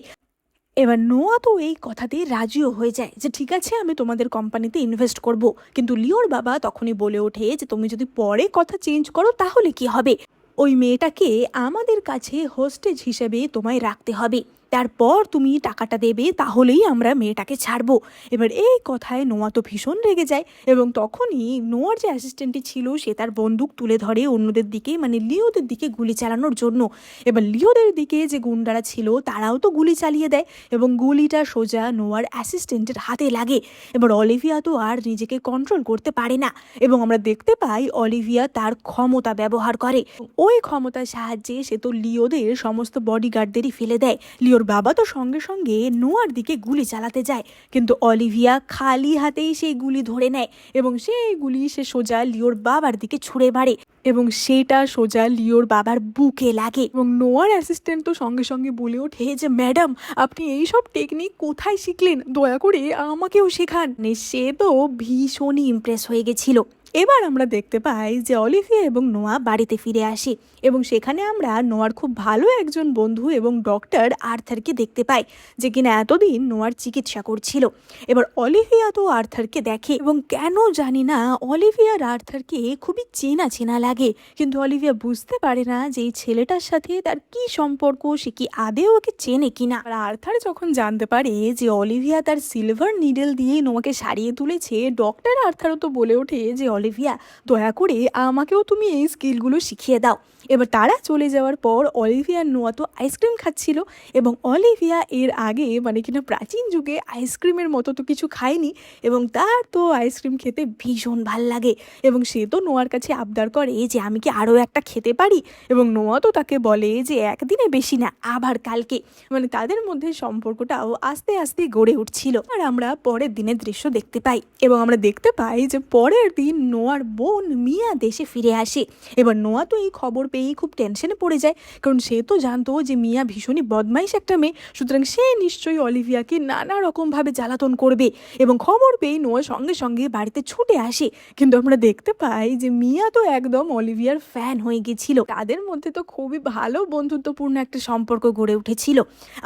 এবার নোয়া তো এই কথাতে রাজিও হয়ে যায় যে ঠিক আছে আমি তোমাদের কোম্পানিতে ইনভেস্ট করব। কিন্তু লিওর বাবা তখনই বলে ওঠে যে তুমি যদি পরে কথা চেঞ্জ করো তাহলে কি হবে, ওই মেয়েটাকে আমাদের কাছে হোস্টেজ হিসেবে তোমায় রাখতে হবে, তারপর তুমি টাকাটা দেবে, তাহলেই আমরা মেয়েটাকে ছাড়বো। এবার এই কথায় নোয়া তো ভীষণ রেগে যায় এবং তখনই নোয়ার যে অ্যাসিস্ট্যান্টটি ছিল সে তার বন্দুক তুলে ধরে অন্যদের দিকে, মানে লিওদের দিকে গুলি চালানোর জন্য। এবার লিওদের দিকে যে গুন্ডারা ছিল তারাও তো গুলি চালিয়ে দেয় এবং গুলিটা সোজা নোয়ার অ্যাসিস্ট্যান্টের হাতে লাগে। এবার অলিভিয়া তো আর নিজেকে কন্ট্রোল করতে পারে না এবং আমরা দেখতে পাই অলিভিয়া তার ক্ষমতা ব্যবহার করে। ওই ক্ষমতার সাহায্যে সে তো লিওদের সমস্ত বডিগার্ডদেরই ফেলে দেয়। লিওর বাবা তো সঙ্গে সঙ্গে নোয়ার দিকে গুলি চালাতে যায়, কিন্তু অলিভিয়া খালি হাতেই সেই গুলি ধরে নেয় এবং সেই গুলি সে সোজা লিওর বাবার দিকে ছুঁড়ে মারে এবং সেটা সোজা লিওর বাবার বুকে লাগে। এবং নোয়ার অ্যাসিস্ট্যান্ট তো সঙ্গে সঙ্গে বলে ওঠে যে ম্যাডাম আপনি এইসব টেকনিক কোথায় শিখলেন, দয়া করে আমাকেও শেখান। সে তো ভীষণই ইমপ্রেস হয়ে গেছিল। এবার আমরা দেখতে পাই যে অলিভিয়া এবং নোয়া বাড়িতে ফিরে আসে এবং সেখানে আমরা নোয়ার খুব ভালো একজন বন্ধু এবং ডক্টর আর্থারকে দেখতে পাই, যে কিনা এতদিন নোয়ার চিকিৎসা করছিল। এবার অলিভিয়া তো আর্থারকে দেখে এবং কেন জানি না অলিভিয়ার আর্থারকে খুবই চেনা চেনা লাগে, কিন্তু অলিভিয়া বুঝতে পারে না যে এই ছেলেটার সাথে তার কি সম্পর্ক, সে কি আদেও ওকে চেনে কিনা। আর আর্থার যখন জানতে পারে যে অলিভিয়া তার সিলভার নিডেল দিয়ে নোয়াকে সারিয়ে তুলেছে, ডক্টর আর্থারও তো বলে ওঠে যে অলিভিয়া দয়া করে আমাকেও তুমি এই স্কিলগুলো শিখিয়ে দাও। এবার তারা চলে যাওয়ার পর অলিভিয়া আর নোয়া তো আইসক্রিম খাচ্ছিল এবং অলিভিয়া এর আগে মানে কিনা প্রাচীন যুগে আইসক্রিমের মতো তো কিছু খায়নি এবং তার তো আইসক্রিম খেতে ভীষণ ভাল লাগে এবং সে তো নোয়ার কাছে আবদার করে যে আমি কি আরও একটা খেতে পারি, এবং নোয়া তো তাকে বলে যে একদিনে বেশি না, আবার কালকে। মানে তাদের মধ্যে সম্পর্কটাও আস্তে আস্তে গড়ে উঠছিল। আর আমরা পরের দিনের দৃশ্য দেখতে পাই এবং আমরা দেখতে পাই যে পরের দিন নোয়ার বোন মিয়া দেশে ফিরে আসে। এবার নোয়া তো এই খবর পেয়েই খুব টেনশনে পড়ে যায়, কারণ সে তো জানতো যে মিয়া ভীষণই বদমাইশ একটা মেয়ে, সুতরাং সে নিশ্চয়ই অলিভিয়াকে নানা রকমভাবে জ্বালাতন করবে। এবং খবর পেয়ে নোয়া সঙ্গে সঙ্গে বাড়িতে ছুটে আসে, কিন্তু আমরা দেখতে পাই যে মিয়া তো একদম অলিভিয়ার ফ্যান হয়ে গেছিল। তাদের মধ্যে তো খুবই ভালো বন্ধুত্বপূর্ণ একটা সম্পর্ক গড়ে উঠেছিল।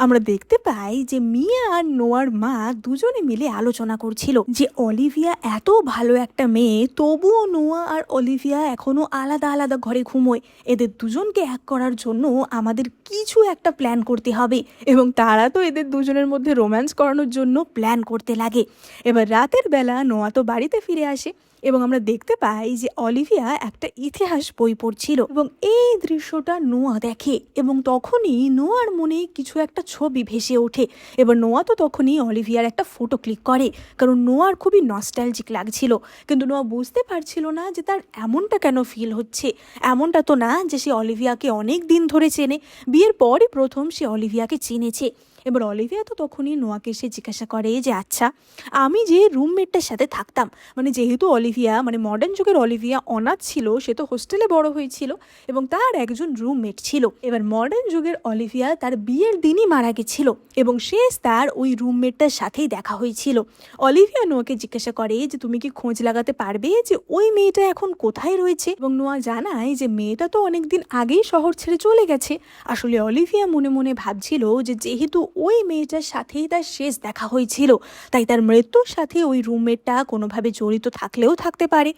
আমরা দেখতে পাই যে মিয়া আর নোয়ার মা দুজনে মিলে আলোচনা করছিল যে অলিভিয়া এত ভালো একটা মেয়ে, তবুও নোয়া আর অলিভিয়া এখনো আলাদা আলাদা ঘরে ঘুমোয়, এদের দুজনকে এক করার জন্য আমাদের কিছু একটা প্ল্যান করতে হবে। এবং তারা তো এদের দুজনের মধ্যে রোম্যান্স করানোর জন্য প্ল্যান করতে লাগে। এবার রাতের বেলা নোয়া তো বাড়িতে ফিরে আসে এবং আমরা দেখতে পাই যে অলিভিয়া একটা ইতিহাস বই পড়ছিল এবং এই দৃশ্যটা নোয়া দেখে এবং তখনই নোয়ার মনে কিছু একটা ছবি ভেসে ওঠে। এবার নোয়া তো তখনই অলিভিয়ার একটা ফটো ক্লিক করে, কারণ নোয়ার খুবই নস্টালজিক লাগছিল, কিন্তু নোয়া বুঝতে পারছিল না যে তার এমনটা কেন ফিল হচ্ছে। এমনটা তো না যে সে অলিভিয়াকে অনেক দিন ধরে চেনে, বিয়ের পরই প্রথম সে অলিভিয়াকে চিনেছে। এবার অলিভিয়া তো তখনই নোয়াকে এসে জিজ্ঞাসা করে যে আচ্ছা, আমি যে রুমমেটটার সাথে থাকতাম, মানে যেহেতু অলিভিয়া মানে মডার্ন যুগের অলিভিয়া অনাথ ছিল, সে তো হোস্টেলে বড় হয়েছিল এবং তার একজন রুমমেট ছিল। এবার মডার্ন যুগের অলিভিয়া তার বিয়ের দিনই মারা গেছিল এবং শেষ তার ওই রুমমেটটার সাথেই দেখা হয়েছিল। অলিভিয়া নোয়াকে জিজ্ঞাসা করে যে তুমি কি খোঁজ লাগাতে পারবে যে ওই মেয়েটা এখন কোথায় রয়েছে, এবং নোয়া জানায় যে মেয়েটা তো অনেকদিন আগেই শহর ছেড়ে চলে গেছে। আসলে অলিভিয়া মনে মনে ভাবছিল যে যেহেতু ওই মেয়েটার সাথেই তার শেষ দেখা হয়েছিল, তাই তার মৃত্যুর সাথে ওই রুমমেটটা কোনোভাবে জড়িত থাকলেও থাকতে পারে।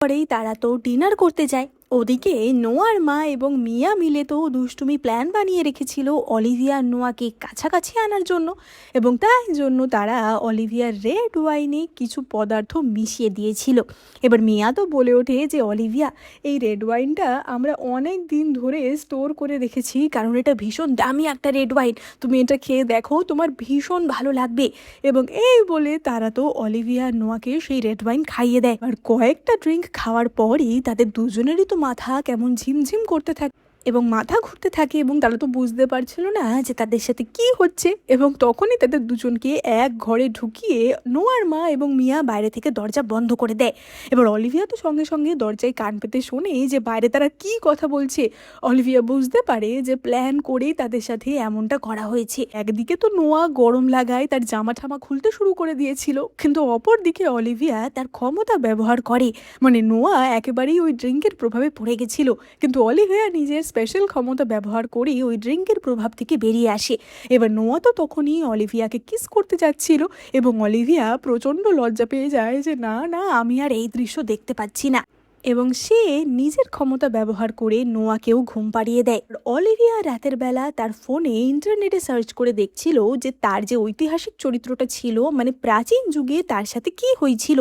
পরেই তারা তো ডিনার করতে যায় ওদিকে নোয়ার মা এবং মিয়া মিলে তো দুষ্টুমি প্ল্যান বানিয়ে রেখেছিল অলিভিয়া আর নোয়াকে কাছাকাছি আনার জন্য, এবং তাই জন্য তারা অলিভিয়ার রেড ওয়াইনে কিছু পদার্থ মিশিয়ে দিয়েছিল। এবার মিয়া তো বলে ওঠে যে অলিভিয়া, এই রেড ওয়াইনটা আমরা অনেক দিন ধরে স্টোর করে রেখেছি, কারণ এটা ভীষণ দামি একটা রেড ওয়াইন, তুমি এটা খেয়ে দেখো, তোমার ভীষণ ভালো লাগবে। এবং এই বলে তারা তো অলিভিয়া আর নোয়াকে সেই রেড ওয়াইন খাইয়ে দেয়। আর কয়েকটা ড্রিঙ্ক খাওয়ার পরই তাদের দুজনেরই তো মাথা কেমন ঝিমঝিম করতে থাকে এবং মাথা ঘুরতে থাকে, এবং তারা তো বুঝতে পারছিল না যে তাদের সাথে কি হচ্ছে। এবং তখনই তাদের দুজনকে এক ঘরে ঢুকিয়ে নোয়ার মা এবং মিয়া বাইরে থেকে দরজা বন্ধ করে দেয়। এবার অলিভিয়া তো সঙ্গে সঙ্গে দরজায় কান পেতে শোনে যে বাইরে তারা কি কথা বলছে। অলিভিয়া বুঝতে পারে যে প্ল্যান করেই তাদের সাথে এমনটা করা হয়েছে। একদিকে তো নোয়া গরম লাগায় তার জামা ঠামা খুলতে শুরু করে দিয়েছিল, কিন্তু অপরদিকে অলিভিয়া তার ক্ষমতা ব্যবহার করে, মানে নোয়া একেবারেই ওই ড্রিঙ্কের প্রভাবে পড়ে গেছিল, কিন্তু অলিভিয়া নিজের স্পেশাল ক্ষমতা ব্যবহার করে ওই ড্রিঙ্কের প্রভাব থেকে বেরিয়ে আসে। এবার নোয়া তো তখনই অলিভিয়াকে কিস করতে যাচ্ছিল, এবং অলিভিয়া প্রচণ্ড লজ্জা পেয়ে যায় যে না না, আমি আর এই দৃশ্য দেখতে পাচ্ছি না, এবং সে নিজের ক্ষমতা ব্যবহার করে নোয়াকেও ঘুম পাড়িয়ে দেয়। অলিভিয়া রাতের বেলা তার ফোনে ইন্টারনেটে সার্চ করে দেখছিল যে তার যে ঐতিহাসিক চরিত্রটা ছিল, মানে প্রাচীন যুগে তার সাথে কি হয়েছিল,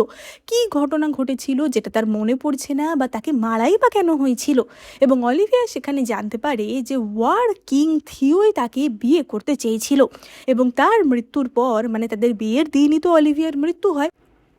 কি ঘটনা ঘটেছিল যেটা তার মনে পড়ছে না, বা তাকে মারাই বা কেন হয়েছিল। এবং অলিভিয়া সেখানে জানতে পারে যে ওয়ার কিং থিওই তাকে বিয়ে করতে চেয়েছিল, এবং তার মৃত্যুর পর, মানে তাদের বিয়ের দিনই তো অলিভিয়ার মৃত্যু হয়।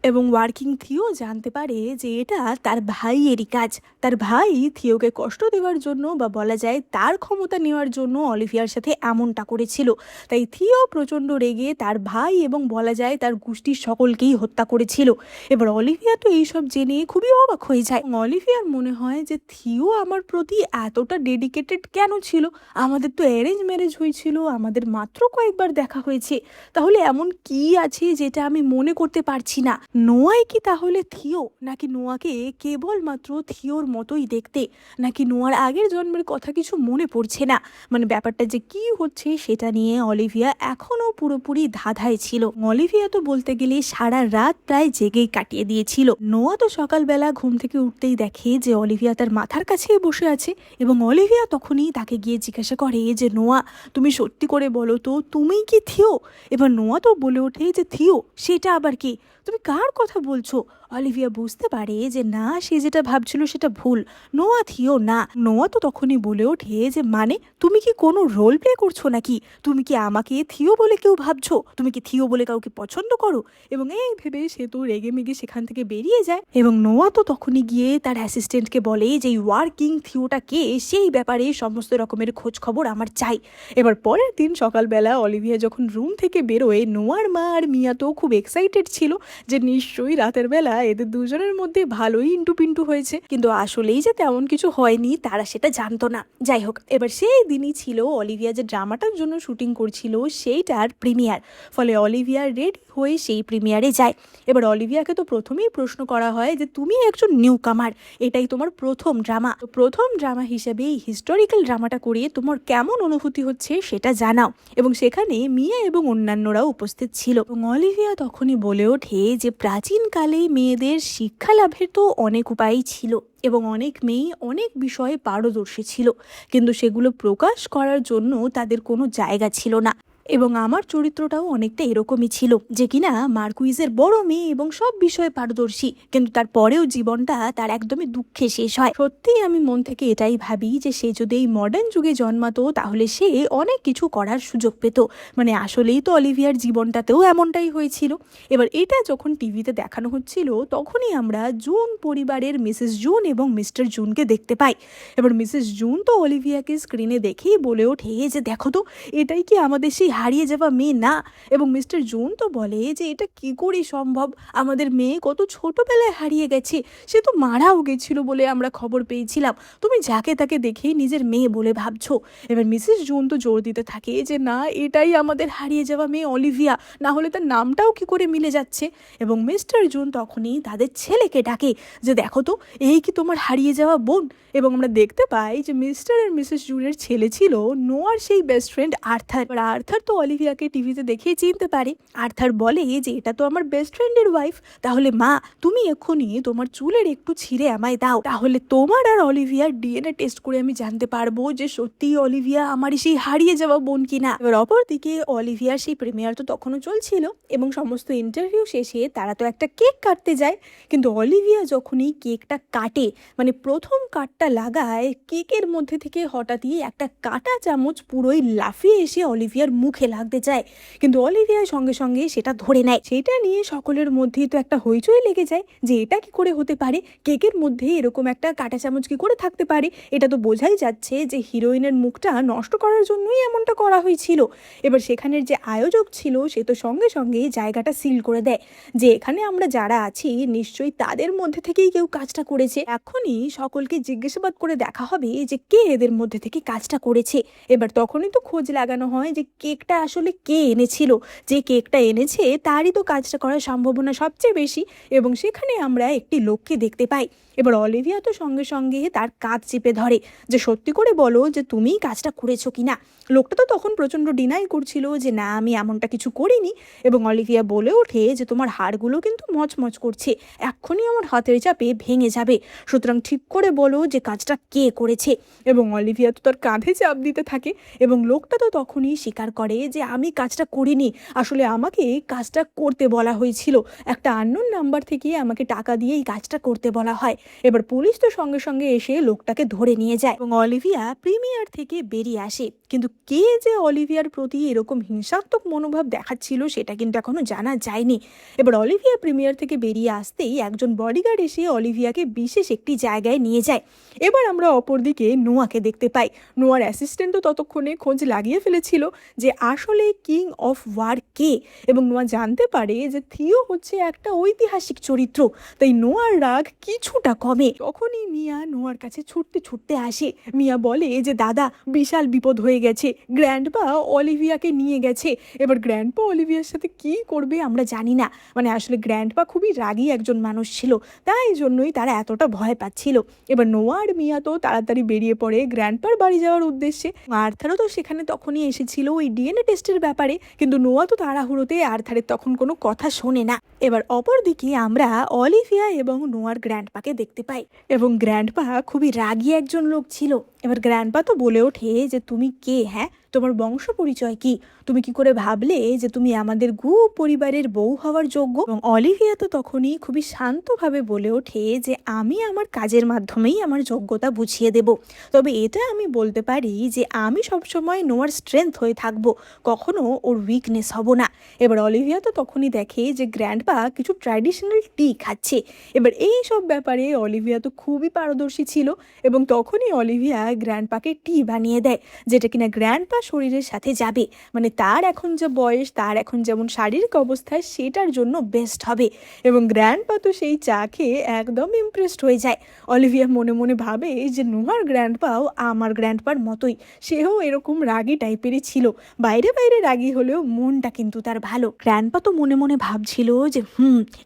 এবং ওয়ার্কিং থিও জানতে পারে যে এটা তার ভাইয়েরই কাজ। তার ভাই থিওকে কষ্ট দেওয়ার জন্য, বা বলা যায় তার ক্ষমতা নেওয়ার জন্য অলিভিয়ার সাথে এমনটা করেছিল। তাই থিও প্রচণ্ড রেগে তার ভাই এবং বলা যায় তার গোষ্ঠীর সকলকেই হত্যা করেছিল। এবার অলিভিয়া তো এইসব জেনে খুবই অবাক হয়ে যায়। অলিভিয়ার মনে হয় যে থিও আমার প্রতি এতটা ডেডিকেটেড কেন ছিল? আমাদের তো অ্যারেঞ্জ ম্যারেজ হয়েছিল, আমাদের মাত্র কয়েকবার দেখা হয়েছে, তাহলে এমন কি আছে যেটা আমি মনে করতে পারছি না? নোয়াই কি তাহলে থিও, নাকি নোয়াকে কেবলমাত্র থিওর মতোই দেখতে, নাকি নোয়ার আগের জন্মের কথা কিছু মনে পড়ছে না? মানে ব্যাপারটা যে কি হচ্ছে সেটা নিয়ে অলিভিয়া এখনও পুরোপুরি ধাঁধায় ছিল। অলিভিয়া তো বলতে গেলে সারা রাত প্রায় জেগেই কাটিয়ে দিয়েছিল। নোয়া তো সকালবেলা ঘুম থেকে উঠতেই দেখে যে অলিভিয়া তার মাথার কাছেই বসে আছে, এবং অলিভিয়া তখনই তাকে গিয়ে জিজ্ঞাসা করে যে নোয়া, তুমি সত্যি করে বলো তো, তুমিই কি থিও? এবার নোয়া তো বলে ওঠে যে থিও সেটা আবার কি, তুমি কার কথা বলছো? অলিভিয়া বুঝতে পারে যে না, সে যেটা ভাবছিল সেটা ভুল, নোয়া থিও না। নোয়া তো তখনই বলে ওঠে যে মানে তুমি কি কোনো রোল প্লে করছো নাকি? তুমি কি আমাকে থিও বলে কেউ ভাবছো? তুমি কি থিও বলে কাউকে পছন্দ করো? এবং এই ভেবে সে তো রেগে মেগে সেখান থেকে বেরিয়ে যায়। এবং নোয়া তো তখনই গিয়ে তার অ্যাসিস্ট্যান্টকে বলে যে এই ওয়ার্কিং থিওটা কে, সেই ব্যাপারে সমস্ত রকমের খোঁজ খবর আমার চাই। এবার পরের দিন সকালবেলা অলিভিয়া যখন রুম থেকে বেরোয়, নোয়ার মা আর মিয়া তো খুব এক্সাইটেড ছিল যে নিশ্চয়ই রাতের বেলা এদের দুজনের মধ্যে ভালোই ইন্টু পিন্টু হয়েছে, কিন্তু আসলেই যে তেমন কিছু হয়নি তারা সেটা জানতো না। যাই হোক, এবার সেই দিনই ছিল অলিভিয়া যে ড্রামাটার জন্য শুটিং করছিল সেইটার প্রিমিয়ার, ফলে অলিভিয়া রেডি হয়ে সেই প্রিমিয়ারে যায়। এবার অলিভিয়াকে তো প্রথমেই প্রশ্ন করা হয় যে তুমি একজন নিউ কামার, এটাই তোমার প্রথম ড্রামা, তো প্রথম ড্রামা হিসেবে এই হিস্টোরিক্যাল ড্রামাটা করিয়ে তোমার কেমন অনুভূতি হচ্ছে সেটা জানাও। এবং সেখানে মিয়া এবং অন্যান্যরাও উপস্থিত ছিল। এবং অলিভিয়া তখনই বলে ওঠে যে প্রাচীনকালে মেয়েদের শিক্ষা লাভের তো অনেক উপায়ই ছিল, এবং অনেক মেয়ে অনেক বিষয়ে পারদর্শী ছিল, কিন্তু সেগুলো প্রকাশ করার জন্য তাদের কোনো জায়গা ছিল না। এবং আমার চরিত্রটাও অনেকটা এরকমই ছিল, যে কিনা মার্কুইজের বড় মেয়ে এবং সব বিষয়ে পারদর্শী, কিন্তু তারপরেও জীবনটা তার একদমই দুঃখে শেষ হয়। সত্যিই আমি মন থেকে এটাই ভাবি যে সে যদি এই মডার্ন যুগে জন্মাতো তাহলে সে অনেক কিছু করার সুযোগ পেত। মানে আসলেই তো অলিভিয়ার জীবনটাতেও এমনটাই হয়েছিল। এবার এটা যখন টিভিতে দেখানো হচ্ছিল তখনই আমরা জুন পরিবারের মিসেস জুন এবং মিস্টার জুনকে দেখতে পাই। এবার মিসেস জুন তো অলিভিয়াকে স্ক্রিনে দেখেই বলে ওঠে যে দেখো তো, এটাই কি আমাদের সেই হারিয়ে যাওয়া মেয়ে না? এবং মিস্টার জুন তো বলে যে এটা কি করে সম্ভব, আমাদের মেয়ে কত ছোটবেলায় হারিয়ে গেছে, সে তো মারাও গেছিল বলে আমরা খবর পেয়েছিলাম, তুমি যাকে তাকে দেখেই নিজের মেয়ে বলে ভাবছো। এবার মিসেস জুন তো জোর দিতে থাকে যে না, এটাই আমাদের হারিয়ে যাওয়া মেয়ে অলিভিয়া, না হলে তার নামটাও কি করে মিলে যাচ্ছে। এবং মিস্টার জুন তখনই তাদের ছেলেকে ডাকে যে দেখো তো, এই কি তোমার হারিয়ে যাওয়া বোন? এবং আমরা দেখতে পাই যে মিস্টার আর মিসেস জুনের ছেলে ছিল নোয়ার সেই বেস্ট ফ্রেন্ড আর্থার। আর্থার তো অলিভিয়াকে টিভিতে দেখেই চিনতে পারে। আর্থার বলে যে এটা তো আমার বেস্ট ফ্রেন্ডের ওয়াইফ, তাহলে মা তুমি এক্ষুনি তোমার চুলের একটু ছিঁড়ে আমায় দাও, তাহলে তোমার আর অলিভিয়ার ডিএনএ টেস্ট করে আমি জানতে পারবো যে সত্যি অলিভিয়া আমারই সেই হারিয়ে যাওয়া বোন কিনা। এবার অপরদিকে অলিভিয়ার সেই প্রিমিয়ার তো তখনও চলছিল এবং সমস্ত ইন্টারভিউ শেষে তারা তো একটা কেক কাটতে যায়, কিন্তু অলিভিয়া যখনই কেকটা কাটে, মানে প্রথম কাটটা লাগায়, কেকের মধ্যে থেকে হঠাৎই একটা কাঁটা চামচ পুরোই লাফিয়ে এসে অলিভিয়ার মুখে লাগতে চায়, কিন্তু অলিভিয়া সঙ্গে সঙ্গে সেটা ধরে নেয়। সেটা নিয়ে সকলের মধ্যেই তো একটা হইচই লেগে যায় যে এটা কি করে হতে পারে, কেকের মধ্যে এরকম একটা কাঁটা চামচ কি করে থাকতে পারে, এটা তো বোঝাই যাচ্ছে যে হিরোইনের মুখটা নষ্ট করার জন্যই এমনটা করা হয়েছিল। এবার সেখানের যে আয়োজক ছিল সে তো সঙ্গে সঙ্গে জায়গাটা সিল করে দেয় যে এখানে আমরা যারা আছি নিশ্চয়ই তাদের মধ্যে থেকেই কেউ কাজটা করেছে, এখনই সকলকে জিজ্ঞাসাবাদ করে দেখা হবে যে কে এদের মধ্যে থেকে কাজটা করেছে। এবার তখনই তো খোঁজ লাগানো হয় যে কেকটা আসলে কে এনেছিল, যে কেকটা এনেছে তারই তো কাজটা করার সম্ভাবনা সবচেয়ে বেশি, এবং সেখানে আমরা একটি লোককে দেখতে পাই। এবার অলিভিয়া তো সঙ্গে সঙ্গে তার কাঁধ চেপে ধরে যে সত্যি করে বলো যে তুমিই কাজটা করেছো কিনা। লোকটা তো তখন প্রচণ্ড ডিনাই করছিল যে না আমি এমনটা কিছু করিনি, এবং অলিভিয়া বলে ওঠে যে তোমার হাড়গুলো কিন্তু মচমচ করছে, এক্ষুনি আমার হাতের চাপে ভেঙে যাবে, সুতরাং ঠিক করে বলো যে কাজটা কে করেছে। এবং অলিভিয়া তো তার কাঁধে চাপ দিতে থাকে এবং লোকটা তো তখনই স্বীকার করে যে আমি কাজটা করিনি, আসলে আমাকে কাজটা করতে বলা হয়েছিল, একটা আননোন নাম্বার থেকে আমাকে টাকা দিয়ে এই কাজটা করতে বলা হয়। এবার পুলিশ তো সঙ্গে সঙ্গে এসে লোকটাকে ধরে নিয়ে যায় এবং অলিভিয়া প্রিমিয়ার থেকে বেরিয়ে আসে, কিন্তু কে যে অলিভিয়ার প্রতি এরকম হিংসাত্মক মনোভাব দেখাচ্ছিল সেটা কিন্তু এখনো জানা যায়নি। এবার অলিভিয়া প্রিমিয়ার থেকে বেরিয়ে আসতেই একজন বডিগার্ড এসে অলিভিয়াকে বিশেষ একটি জায়গায় নিয়ে যায়। এবার আমরা অপরদিকে নোয়াকে দেখতে পাই। নোয়ার অ্যাসিস্ট্যান্টও ততক্ষণে খোঁজ লাগিয়ে ফেলেছিল যে আসলে কিং অফ ওয়ার কে, এবং নোয়া জানতে পারে যে থিও হচ্ছে একটা ঐতিহাসিক চরিত্র, তাই নোয়ার রাগ কিছুটা কমে। তখনই মিয়া নোয়ার কাছে ছুটতে ছুটতে আসে। মিয়া বলে যে দাদা বিশাল বিপদ হয়ে গেছে, গ্র্যান্ডপা অলিভিয়াকে নিয়ে গেছে। এবার গ্র্যান্ডপা অলিভিয়ার সাথে কি করবে আমরা জানি না, মানে আসলে গ্র্যান্ডপা খুবই রাগী একজন মানুষ ছিল, তাই জন্যই তারা এতটা ভয় পাচ্ছিল। এবার নোয়া আর মিয়া তো তাড়াতাড়ি বেরিয়ে পড়ে গ্র্যান্ডপার বাড়ি যাওয়ার উদ্দেশ্যে। আর্থারও তো সেখানে তখনই এসেছিল ওই ডিএনএ টেস্টের ব্যাপারে, কিন্তু নোয়া তো তাড়াহুড়োতে আর্থারের তখন কোনো কথা শোনে না। এবার অপরদিকে আমরা অলিভিয়া এবং নোয়ার গ্র্যান্ডপাকে দেখতে পাই, এবং গ্র্যান্ডপা খুবই রাগী একজন লোক ছিল। এবার গ্র্যান্ডপা তো বলে ওঠে যে তুমি কে, হ্যাঁ তোমার বংশ পরিচয় কি, তুমি কি করে ভাবলে যে তুমি আমাদের গু পরিবারের বউ হওয়ার যোগ্য। এবং অলিভিয়া তো তখনই খুবই শান্তভাবে বলে ওঠে যে আমি আমার কাজের মাধ্যমেই আমার যোগ্যতা বুঝিয়ে দেব, তবে এটা আমি বলতে পারি যে আমি সবসময় নোয়ার স্ট্রেংথ হয়ে থাকবো, কখনো ওর উইকনেস হব না। এবার অলিভিয়া তো তখনই দেখে যে গ্র্যান্ডপা কিছু ট্র্যাডিশনাল টি খাচ্ছে। এবার এই সব ব্যাপারে অলিভিয়া তো খুবই পারদর্শী ছিল, এবং তখনই অলিভিয়া গ্র্যান্ডপাকে টি বানিয়ে দেয়, যেটা কিনা গ্র্যান্ডপা শরীরের সাথে যাবে, মানে তার এখন যে বয়স, তার এখন যেমন শারীরিক অবস্থায় সেটার জন্য বেস্ট হবে। এবং গ্র্যান্ডপা তো সেই চা খেয়ে একদম ইমপ্রেসড হয়ে যায়। অলিভিয়া মনে মনে ভাবে যে নোয়ার গ্র্যান্ডপাও আমার গ্র্যান্ডপার মতোই, সেও এরকম রাগী টাইপেরই ছিল, বাইরে বাইরে রাগী হলেও মনটা কিন্তু তার ভালো। গ্র্যান্ডপা তো মনে মনে ভাবছিল যে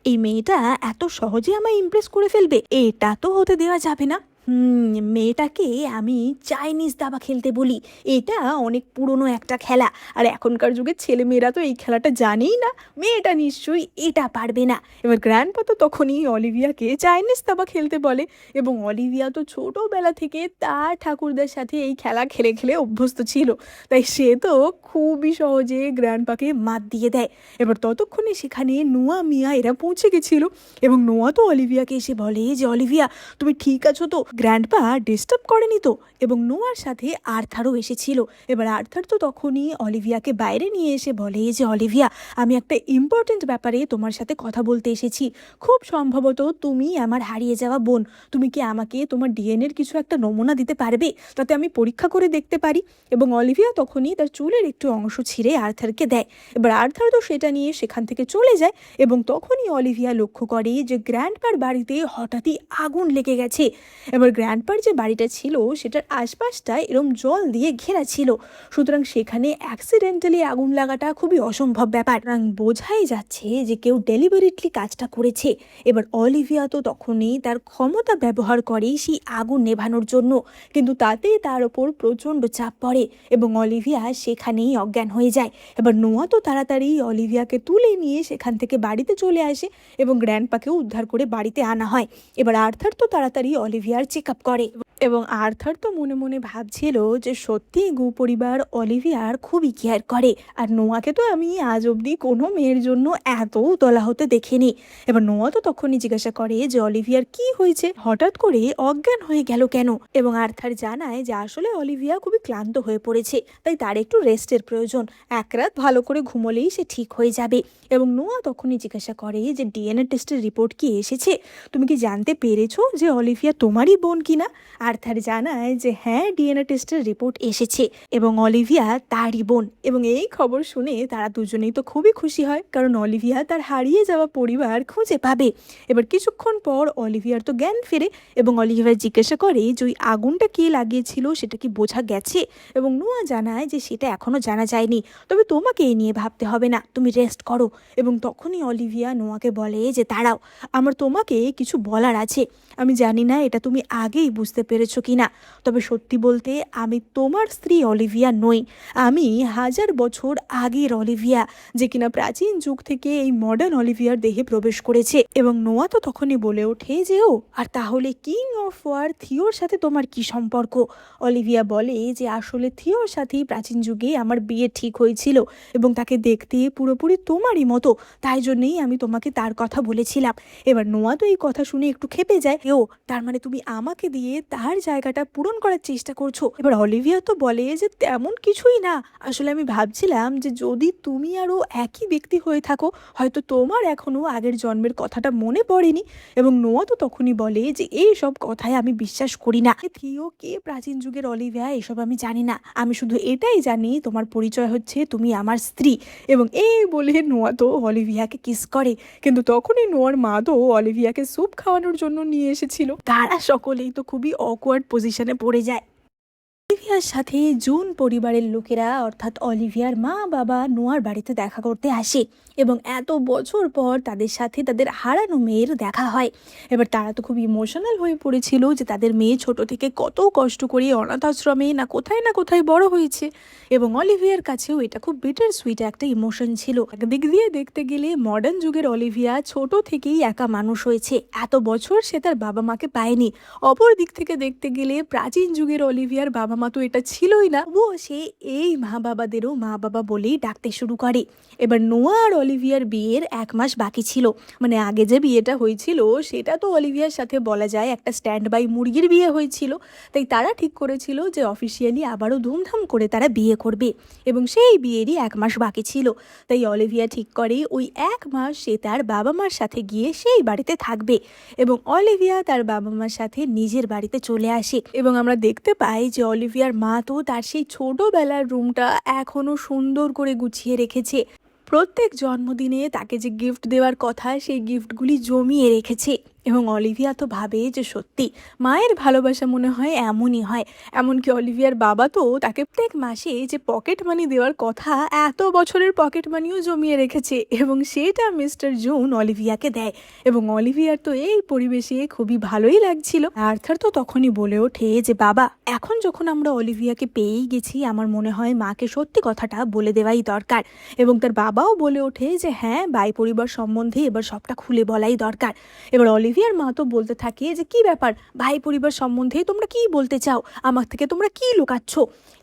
এই মেয়েটা এত সহজে আমায় ইমপ্রেস করে ফেলবে, এটা তো হতে দেওয়া যাবে না। মেয়েটাকে আমি চাইনিজ দাবা খেলতে বলি, এটা অনেক পুরনো একটা খেলা, আর এখনকার যুগের ছেলেমেয়েরা তো এই খেলাটা জানেই না, মেয়েটা নিশ্চয়ই এটা পারবে না। এবার গ্র্যান্ডপা তো তখনই অলিভিয়াকে চাইনিজ দাবা খেলতে বলে, এবং অলিভিয়া তো ছোটোবেলা থেকে তার ঠাকুরদার সাথে এই খেলা খেলে খেলে অভ্যস্ত ছিল, তাই সে তো খুবই সহজে গ্র্যান্ডপাকে মাত দিয়ে দেয়। এবার ততক্ষণে সেখানে নোয়া মিয়া এরা পৌঁছে গেছিল, এবং নোয়া তো অলিভিয়াকে এসে বলে যে অলিভিয়া তুমি ঠিক আছো তো, গ্র্যান্ডপা ডিস্টার্ব করেনি তো। এবং নোয়ার সাথে আর্থারও এসেছিল। এবার আর্থার তো তখনই অলিভিয়াকে বাইরে নিয়ে এসে বলে যে অলিভিয়া আমি একটা ইম্পর্টেন্ট ব্যাপারে তোমার সাথে কথা বলতে এসেছি, খুব সম্ভবত তুমি আমার হারিয়ে যাওয়া বোন, তুমি কি আমাকে তোমার ডিএনএর কিছু একটা নমুনা দিতে পারবে, তাতে আমি পরীক্ষা করে দেখতে পারি। এবং অলিভিয়া তখনই তার চুলের একটু অংশ ছিঁড়ে আর্থারকে দেয়। এবার আর্থার তো সেটা নিয়ে সেখান থেকে চলে যায়, এবং তখনই অলিভিয়া লক্ষ্য করে যে গ্র্যান্ডপার বাড়িতে হঠাৎই আগুন লেগে গেছে। এবার এবার গ্র্যান্ডপার যে বাড়িটা ছিল সেটার আশপাশটা এরম জল দিয়ে ঘেরা ছিল, সুতরাং সেখানে অ্যাক্সিডেন্টালি আগুন লাগাটা খুবই অসম্ভব ব্যাপার। বোঝাই যাচ্ছে যে কেউ ডেলিভারিটলি কাজটা করেছে। এবার অলিভিয়া তো তখনই তার ক্ষমতা ব্যবহার করে সেই আগুন নেভানোর জন্য, কিন্তু তাতে তার ওপর প্রচণ্ড চাপ পড়ে এবং অলিভিয়া সেখানেই অজ্ঞান হয়ে যায়। এবার নোয়া তো তাড়াতাড়ি অলিভিয়াকে তুলে নিয়ে সেখান থেকে বাড়িতে চলে আসে এবং গ্র্যান্ডপাকেও উদ্ধার করে বাড়িতে আনা হয়। এবার আর্থার তো তাড়াতাড়ি অলিভিয়ার চেক আপ করে এবং আর্থার তো মনে মনে ভাবছিল যে সত্যি গু পরিবার অলিভিয়ার খুবই কেয়ার করে, আর নোয়াকে তো আমি আজ অবধি কোনো মেয়ের জন্য এত তোলা হতে দেখিনি। এবার নোয়া তো তখনই জিজ্ঞাসা করে যে অলিভিয়ার কি হয়েছে, হঠাৎ করে অজ্ঞান হয়ে গেল কেন। এবং আর্থার জানায় যে আসলে অলিভিয়া খুবই ক্লান্ত হয়ে পড়েছে, তাই তার একটু রেস্টের প্রয়োজন, এক রাত ভালো করে ঘুমোলেই সে ঠিক হয়ে যাবে। এবং নোয়া তখনই জিজ্ঞাসা করে যে ডিএনএ টেস্টের রিপোর্ট কি এসেছে, তুমি কি জানতে পেরেছো যে অলিভিয়া তোমারই বোন কিনা। আর্থার জানায় যে হ্যাঁ, ডিএনএ টেস্টের রিপোর্ট এসেছে এবং অলিভিয়া তারই বোন। এবং এই খবর শুনে তারা দুজনেই তো খুবই খুশি হয়, কারণ অলিভিয়া তার হারিয়ে যাওয়া পরিবার খুঁজে পাবে। এবার কিছুক্ষণ পর অলিভিয়ার তো জ্ঞান ফেরে এবং অলিভিয়া জিজ্ঞাসা করে যে ওই আগুনটা কে লাগিয়েছিল সেটা কি বোঝা গেছে, এবং নোয়া জানায় যে সেটা এখনো জানা যায়নি, তবে তোমাকে এই নিয়ে ভাবতে হবে না, তুমি রেস্ট করো। এবং তখনই অলিভিয়া নোয়াকে বলে যে দাঁড়াও, আমার তোমাকে কিছু বলার আছে। আমি জানি না এটা তুমি আগেই বুঝতে পেরেছো কিনা, তবে সত্যি বলতে আমি তোমার স্ত্রী অলিভিয়া নই, আমি 1000 বছর আগের অলিভিয়া, যে কিনা প্রাচীন যুগ থেকে এই মডার্ন অলিভিয়ার দেহে প্রবেশ করেছে। এবং নোয়া তো তখনই বলে ওঠে যে ও, আর তাহলে কিং অফ ওয়ার থিওর সাথে তোমার কি সম্পর্ক। অলিভিয়া বলে যে আসলে থিওর সাথেই প্রাচীন যুগে আমার বিয়ে ঠিক হয়েছিল এবং তাকে দেখতে পুরোপুরি তোমারই মতো, তাই জন্যই আমি তোমাকে তার কথা বলেছিলাম। এবার নোয়া তো এই কথা শুনে একটু খেপে যায়, ও তার মানে তুমি আমাকে দিয়ে তার জায়গাটা পূরণ করার চেষ্টা করছো। এবার অলিভিয়া তো বলে যে তেমন কিছুই না, আসলে আমি ভাবছিলাম যে যদি তুমি আরও একই ব্যক্তি হয়ে থাকো, হয়তো তোমার এখনো আগের জন্মের কথাটা মনে পড়েনি। এবং নোয়া তো তখনই বলে যে এই সব কথায় আমি বিশ্বাস করি না, থিও কে প্রাচীন যুগের অলিভিয়া এসব আমি জানি না, আমি শুধু এটাই জানি তোমার পরিচয় হচ্ছে তুমি আমার স্ত্রী। এবং এই বলে নোয়া তো অলিভিয়াকে কিস করে, কিন্তু তখনই নোয়ার মা তো অলিভিয়াকে স্যুপ খাওয়ানোর জন্য নিয়ে এসেছিল। তারা সকলেই তো খুবই অকওয়ার্ড পজিশনে পড়ে যায়। অলিভিয়ার সাথে জুন পরিবারের লোকেরা অর্থাৎ অলিভিয়ার মা বাবা নোয়ার বাড়িতে দেখা করতে আসে এবং এত বছর পর তাদের সাথে তাদের হারানো মেয়ের দেখা হয়। এবার তারা তো খুব ইমোশনাল হয়ে পড়েছিল যে তাদের মেয়ে ছোট থেকে কত কষ্ট করে অনাথ আশ্রমে না কোথায় বড় হয়েছে, এবং অলিভিয়ার কাছেও এটা খুব বিটার সুইট একটা ইমোশন ছিল। একদিক দিয়ে দেখতে গেলে মডার্ন যুগের অলিভিয়া ছোট থেকেই একা মানুষ হয়েছে, এত বছর সে তার বাবা মাকে পায়নি। অপর দিক থেকে দেখতে গেলে প্রাচীন যুগের অলিভিয়ার বাবা মা তো এটা ছিলই না, ও সে এই মা বাবাদেরও মা বাবা বলেই ডাকতে শুরু করে। এবার নোয়া আর অলিভিয়ার বিয়ের 1 মাস বাকি ছিল, মানে আগে যে বিয়েটা হয়েছিল সেটা তো অলিভিয়ার সাথে বলা যায় একটা স্ট্যান্ড বাই মুরগির বিয়ে হয়েছিল, তাই তারা ঠিক করেছিল যে অফিসিয়ালি আবারও ধুমধাম করে তারা বিয়ে করবে এবং সেই বিয়েরই 1 মাস বাকি ছিল। তাই অলিভিয়া ঠিক করে ওই 1 মাস সে তার বাবা মার সাথে গিয়ে সেই বাড়িতে থাকবে এবং অলিভিয়া তার বাবা মার সাথে নিজের বাড়িতে চলে আসে। এবং আমরা দেখতে পাই যে অলিভিয়ার মা তো তার সেই ছোটবেলার রুমটা এখনো সুন্দর করে গুছিয়ে রেখেছে, প্রত্যেক জন্মদিনে তাকে যে গিফট দেওয়ার কথা সেই গিফটগুলি জমিয়ে রেখেছে। এবং অলিভিয়া তো ভাবে যে সত্যি মায়ের ভালোবাসা মনে হয় এমনই হয়। এমনকি অলিভিয়ার বাবা তো তাকে প্রত্যেক মাসে যে পকেট মানি দেওয়ার কথা, এত বছরের পকেট মানিও জমিয়ে রেখেছে এবং সেটা মিস্টার জুন অলিভিয়াকে দেয়। এবং অলিভিয়ার তো এই পরিবেশে খুবই ভালোই লাগছিল। আর্থার তো তখনই বলে ওঠে যে বাবা, এখন যখন আমরা অলিভিয়াকে পেয়েই গেছি, আমার মনে হয় মাকে সত্যি কথাটা বলে দেওয়াই দরকার। এবং তার বাবাও বলে ওঠে যে হ্যাঁ, বাই পরিবার সম্বন্ধে এবার সবটা খুলে বলাই দরকার। এবার অলিভিয়ার মা তো বলতে থাকে যে কি ব্যাপার, ভাই পরিবার সম্বন্ধে তোমরা কি বলতে চাও, আমার থেকে তোমরা কি লুকাচ্ছ।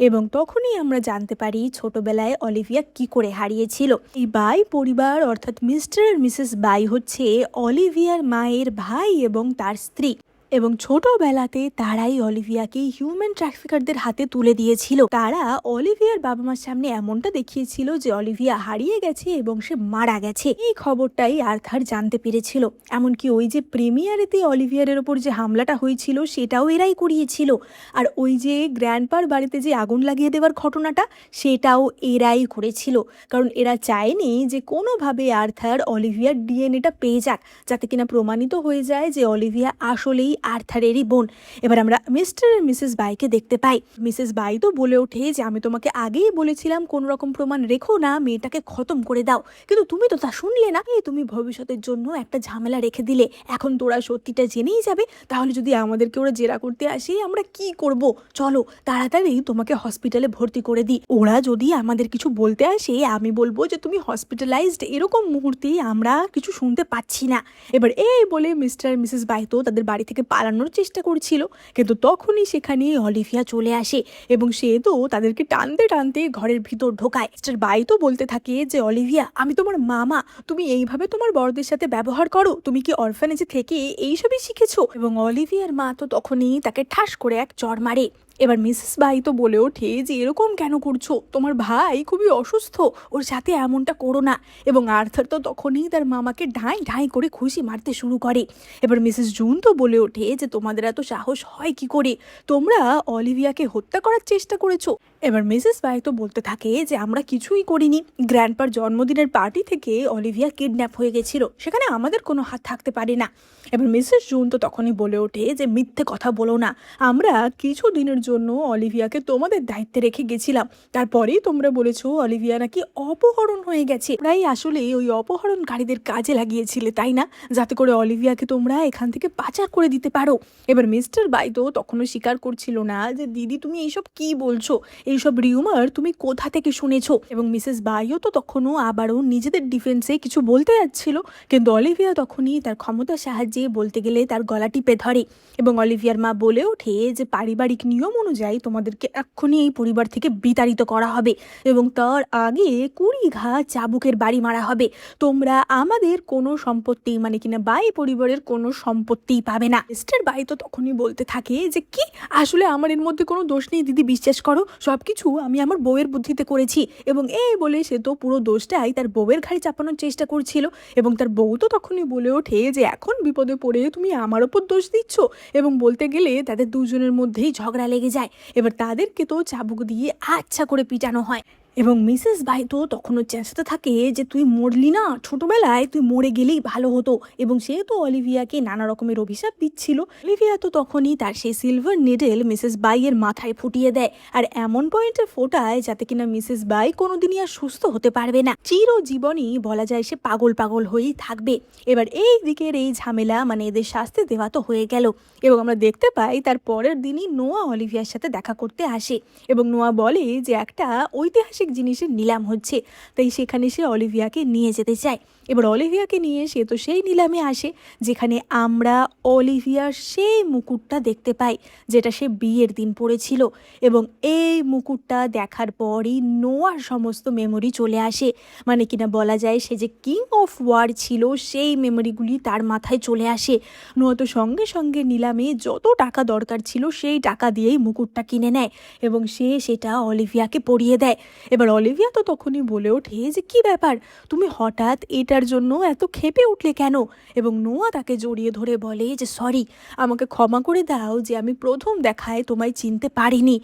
এবং তখনই আমরা জানতে পারি ছোটবেলায় অলিভিয়া কি করে হারিয়েছিল। এই বাই পরিবার অর্থাৎ মিস্টার আর মিসেস বাই হচ্ছে অলিভিয়ার মায়ের ভাই এবং তার স্ত্রী, এবং ছোটবেলাতে তারাই অলিভিয়াকে হিউম্যান ট্রাফিকারদের হাতে তুলে দিয়েছিল। তারা অলিভিয়ার বাবা মার সামনে এমনটা দেখিয়েছিল যে অলিভিয়া হারিয়ে গেছে এবং সে মারা গেছে। এই খবরটাই আর্থার জানতে পেরেছিল। এমনকি ওই যে প্রিমিয়ারেতে অলিভিয়ারের ওপর যে হামলাটা হয়েছিল সেটাও এরাই করিয়েছিল, আর ওই যে গ্র্যান্ডপার বাড়িতে যে আগুন লাগিয়ে দেওয়ার ঘটনাটা সেটাও এরাই করেছিল, কারণ এরা চায়নি যে কোনোভাবে আর্থার অলিভিয়ার ডিএনএটা পেয়ে যাক, যাতে কিনা প্রমাণিত হয়ে যায় যে অলিভিয়া আসলেই আর্থারেরই বোন। এবার আমরা মিস্টার আর মিসেস বাইকে দেখতে পাই। মিসেস বাই তো বলে ওঠে যে আমি তোমাকে আগেই বলেছিলাম কোন রকম প্রমাণ রেখো না, মেয়েটাকে খতম করে দাও, কিন্তু তুমি তো তা শুনলে না। তুমি ভবিষ্যতের জন্য একটা ঝামেলা রেখে দিলে। এখন তোরা সত্যিটা জেনেই যাবে, তাহলে যদি আমাদেরকে ওরা জেরা করতে আসে আমরা কি করব? চলো তাড়াতাড়ি তোমাকে হসপিটালে ভর্তি করে দিই। ওরা যদি আমাদের কিছু বলতে আসে আমি বলবো যে তুমি হসপিটালাইজড, এরকম মুহূর্তে আমরা কিছু শুনতে পাচ্ছি না। এবার এই বলে মিস্টার আর মিসেস বাই তো তাদের বাড়ি থেকে পালানোর চেষ্টা করছিল, কিন্তু তখনই সেখানে অলিভিয়া চলে আসে এবং সে তো তাদেরকে টানতে টানতে ঘরের ভিতর ঢোকায়। মিস্টার বাই তো বলতে থাকে যে অলিভিয়া, আমি তোমার মামা, তুমি এইভাবে তোমার বড়দের সাথে ব্যবহার করো? তুমি কি অরফানেজে থেকে এইসবই শিখেছো? এবং অলিভিয়ার মা তো তখনই তাকে ঠাস করে এক চড় মারে। এবার মিসেস বাই তো বলে ওঠে যে এরকম কেন করছো, তোমার ভাই খুবই অসুস্থ, ওর সাথে এমনটা করো না। এবং আর্থার তো তখনই তার মামাকে ঢাই ঢাই করে খুশি মারতে শুরু করে। এবার মিসেস জুন তো বলে ওঠে যে তোমাদের এত সাহস হয় কি করে, তোমরা অলিভিয়াকে হত্যা করার চেষ্টা করেছো। এবার মিসেস বাই তো বলতে থাকে যে আমরা কিছুই করিনি, গ্র্যান্ডপার জন্মদিনের পার্টি থেকে অলিভিয়া কিডন্যাপ হয়ে গেছিল, সেখানে আমাদের কোনো হাত থাকতে পারে না। এবার মিসেস জুন তো তখনই বলে ওঠে যে মিথ্যে কথা বলো না, আমরা কিছু দিনের জন্য অলিভিয়াকে তোমাদের দায়িত্বে রেখে গেছিলাম, তারপরেই তোমরা বলেছো অলিভিয়া নাকি অপহরণ হয়ে গেছে। প্রায় আসলে ওই অপহরণকারীদের কাজে লাগিয়েছিলে তাই না, যাতে করে অলিভিয়াকে তোমরা এখান থেকে পাচার করে দিতে পারো। এবার মিস্টার বাই তো তখনও স্বীকার করছিল না যে দিদি তুমি এইসব কি বলছো, এইসব রিউমার তুমি কোথা থেকে শুনেছো। এবং মিসেস বাইও তো তখনও আবারও নিজেদের ডিফেন্সে কিছু বলতে যাচ্ছিল, কিন্তু অলিভিয়া তখনই তার ক্ষমতার সাহায্যে বলতে গেলে তার গলা টিপে ধরে। এবং অলিভিয়ার মা বলে ওঠে যে পারিবারিক নিয়ম অনুযায়ী তোমাদেরকে এক্ষুনি এই পরিবার থেকে বিতাড়িত করা হবে এবং তার আগে 20 ঘা চাবুকের বাড়ি মারা হবে। তোমরা আমাদের কোনো সম্পত্তি মানে কিনা বাই পরিবারের কোনো সম্পত্তিই পাবে না। মিস্টার বাই তো তখনই বলতে থাকে যে কি, আসলে আমার এর মধ্যে কোনো দোষ নেই দিদি, বিশ্বাস করো সবকিছু আমি আমার বউয়ের বুদ্ধিতে করেছি। এবং এই বলে সে তো পুরো দোষটাই তার বউয়ের ঘাড়ে চাপানোর চেষ্টা করছিল। এবং তার বউ তো তখনই বলে ওঠে যে এখন বিপদে পড়ে তুমি আমার ওপর দোষ দিচ্ছ। এবং বলতে গেলে তাদের দুজনের মধ্যেই ঝগড়া লেগে যায়। এবার তাদেরকে তো চাবুক দিয়ে আচ্ছা করে পিটানো হয়। এবং মিসেস বাই তো তখনও চেষ্টাতে থাকে যে তুই মরলি না, ছোটবেলায় তুই মরে গেলেই ভালো হতো। এবং সে তো অলিভিয়াকে নানা রকমের অভিশাপ দিচ্ছিল। অলিভিয়া তো তখনই তার সেই সিলভার নিডেল মিসেস বাইয়ের মাথায় ফুটিয়ে দেয়, আর এমন পয়েন্টে ফোটায় যাতে কিনা মিসেস বাই কোনোদিনই আর সুস্থ হতে পারবে না, চিরজীবনই বলা যায় সে পাগল পাগল হয়েই থাকবে। এবার এই দিকের এই ঝামেলা মানে এদের শাস্তি দেওয়া তো হয়ে গেল। এবং আমরা দেখতে পাই তার পরের দিনই নোয়া অলিভিয়ার সাথে দেখা করতে আসে এবং নোয়া বলে যে একটা ঐতিহাসিক জিনিসের নিলাম হচ্ছে, তাই সেখানে সে অলিভিয়াকে নিয়ে যেতে চায়। এবার অলিভিয়াকে নিয়ে সে তো সেই নিলামে আসে যেখানে আমরা অলিভিয়ার সেই মুকুটটা দেখতে পাই যেটা সে বিয়ের দিন পরেছিল। এবং এই মুকুটটা দেখার পরই নোয়ার সমস্ত মেমোরি চলে আসে, মানে কিনা বলা যায় সে যে কিং অফ ওয়ার ছিল সেই মেমোরিগুলি তার মাথায় চলে আসে। নোয়া তো সঙ্গে সঙ্গে নিলামে যত টাকা দরকার ছিল সেই টাকা দিয়েই মুকুটটা কিনে নেয় এবং সে সেটা অলিভিয়াকে পরিয়ে দেয়। এবার অলিভিয়া তো তখনই বলে ওঠে যে কি ব্যাপার, তুমি হঠাৎ এটার জন্য এত ক্ষেপে উঠলে কেন? এবং নোয়া তাকে জড়িয়ে ধরে বলে যে সরি, আমাকে ক্ষমা করে দাও যে আমি প্রথম দেখায় তোমায় চিনতে পারিনি।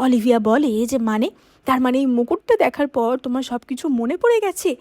অলিভিয়া বলে যে মানে, তার মানে এই মুকুটটা দেখার পর তোমার সব কিছু মনে পড়ে গেছে?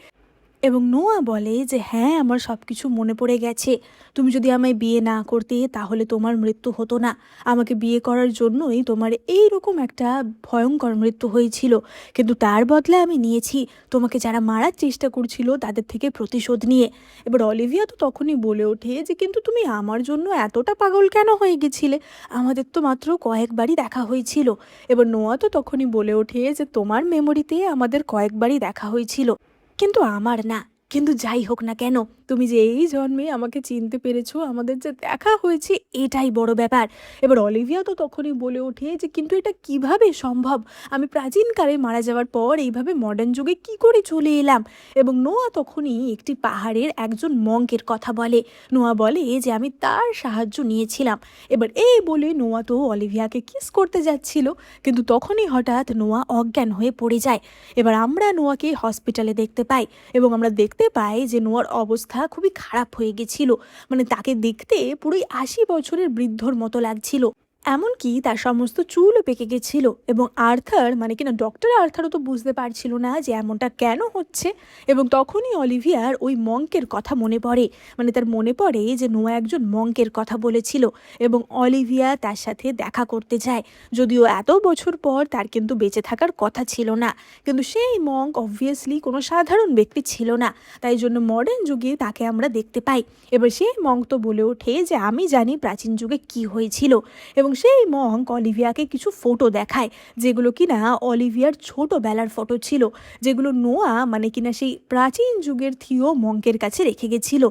এবং নোয়া বলে যে হ্যাঁ, আমার সব কিছু মনে পড়ে গেছে, তুমি যদি আমায় বিয়ে না করতে তাহলে তোমার মৃত্যু হতো না, আমাকে বিয়ে করার জন্যই তোমার এই রকম একটা ভয়ঙ্কর মৃত্যু হয়েছিল, কিন্তু তার বদলে আমি নিয়েছি তোমাকে যারা মারার চেষ্টা করছিল তাদের থেকে প্রতিশোধ নিয়ে। এবার অলিভিয়া তো তখনই বলে ওঠে যে কিন্তু তুমি আমার জন্য এতটা পাগল কেন হয়ে গেছিলে, আমাদের তো মাত্র কয়েকবারই দেখা হয়েছিল। এবার নোয়া তো তখনই বলে ওঠে যে তোমার মেমোরিতে আমাদের কয়েকবারই দেখা হয়েছিল, কিন্তু আমার না। কিন্তু যাই হোক না কেন, তুমি যে এই জন্মে আমাকে চিনতে পেরেছো, আমাদের যে দেখা হয়েছে এটাই বড় ব্যাপার। এবার অলিভিয়া তো তখনই বলে ওঠে যে কিন্তু এটা কিভাবে সম্ভব, আমি প্রাচীনকালে মারা যাওয়ার পর এইভাবে মডার্ন যুগে কি করে চলে এলাম। এবং নোয়া তখনই একটি পাহাড়ের একজন মঙ্কের কথা বলে। নোয়া বলে যে আমি তার সাহায্য নিয়েছিলাম। এবার এই বলে নোয়া তো অলিভিয়াকে কিস করতে যাচ্ছিল, কিন্তু তখনই হঠাৎ নোয়া অজ্ঞান হয়ে পড়ে যায়। এবার আমরা নোয়াকে হসপিটালে দেখতে পাই এবং আমরা দেখতে পাই যে নোয়ার অবস্থা খুবই খারাপ হয়ে গেছিল, মানে তাকে দেখতে পুরোই 80 বছরের বৃদ্ধর মতো লাগছিল। এমনকি তার সমস্ত চুলও পেকে গেছিল এবং আর্থার মানে কিনা ডক্টর আর্থারও তো বুঝতে পারছিল না যে এমনটা কেন হচ্ছে। এবং তখনই অলিভিয়ার ওই মঙ্কের কথা মনে পড়ে, মানে তার মনে পড়ে যে নোয়া একজন মঙ্কের কথা বলেছিল এবং অলিভিয়া তার সাথে দেখা করতে যায়। যদিও এত বছর পর তার কিন্তু বেঁচে থাকার কথা ছিল না, কিন্তু সেই মঙ্ক অবভিয়াসলি কোনো সাধারণ ব্যক্তি ছিল না, তাই জন্য মডার্ন যুগে তাকে আমরা দেখতে পাই। এবার সেই মঙ্ক তো বলে ওঠে যে আমি জানি প্রাচীন যুগে কি হয়েছিল এবং সেই মঙ্ক অলিভিয়াকে কিছু ফটো দেখায় যেগুলো কিনা অলিভিয়ার ছোটোবেলার ফটো ছিল, যেগুলো নোয়া মানে কিনা সেই প্রাচীন যুগের থিও মঙ্কের কাছে রেখে গেছিল।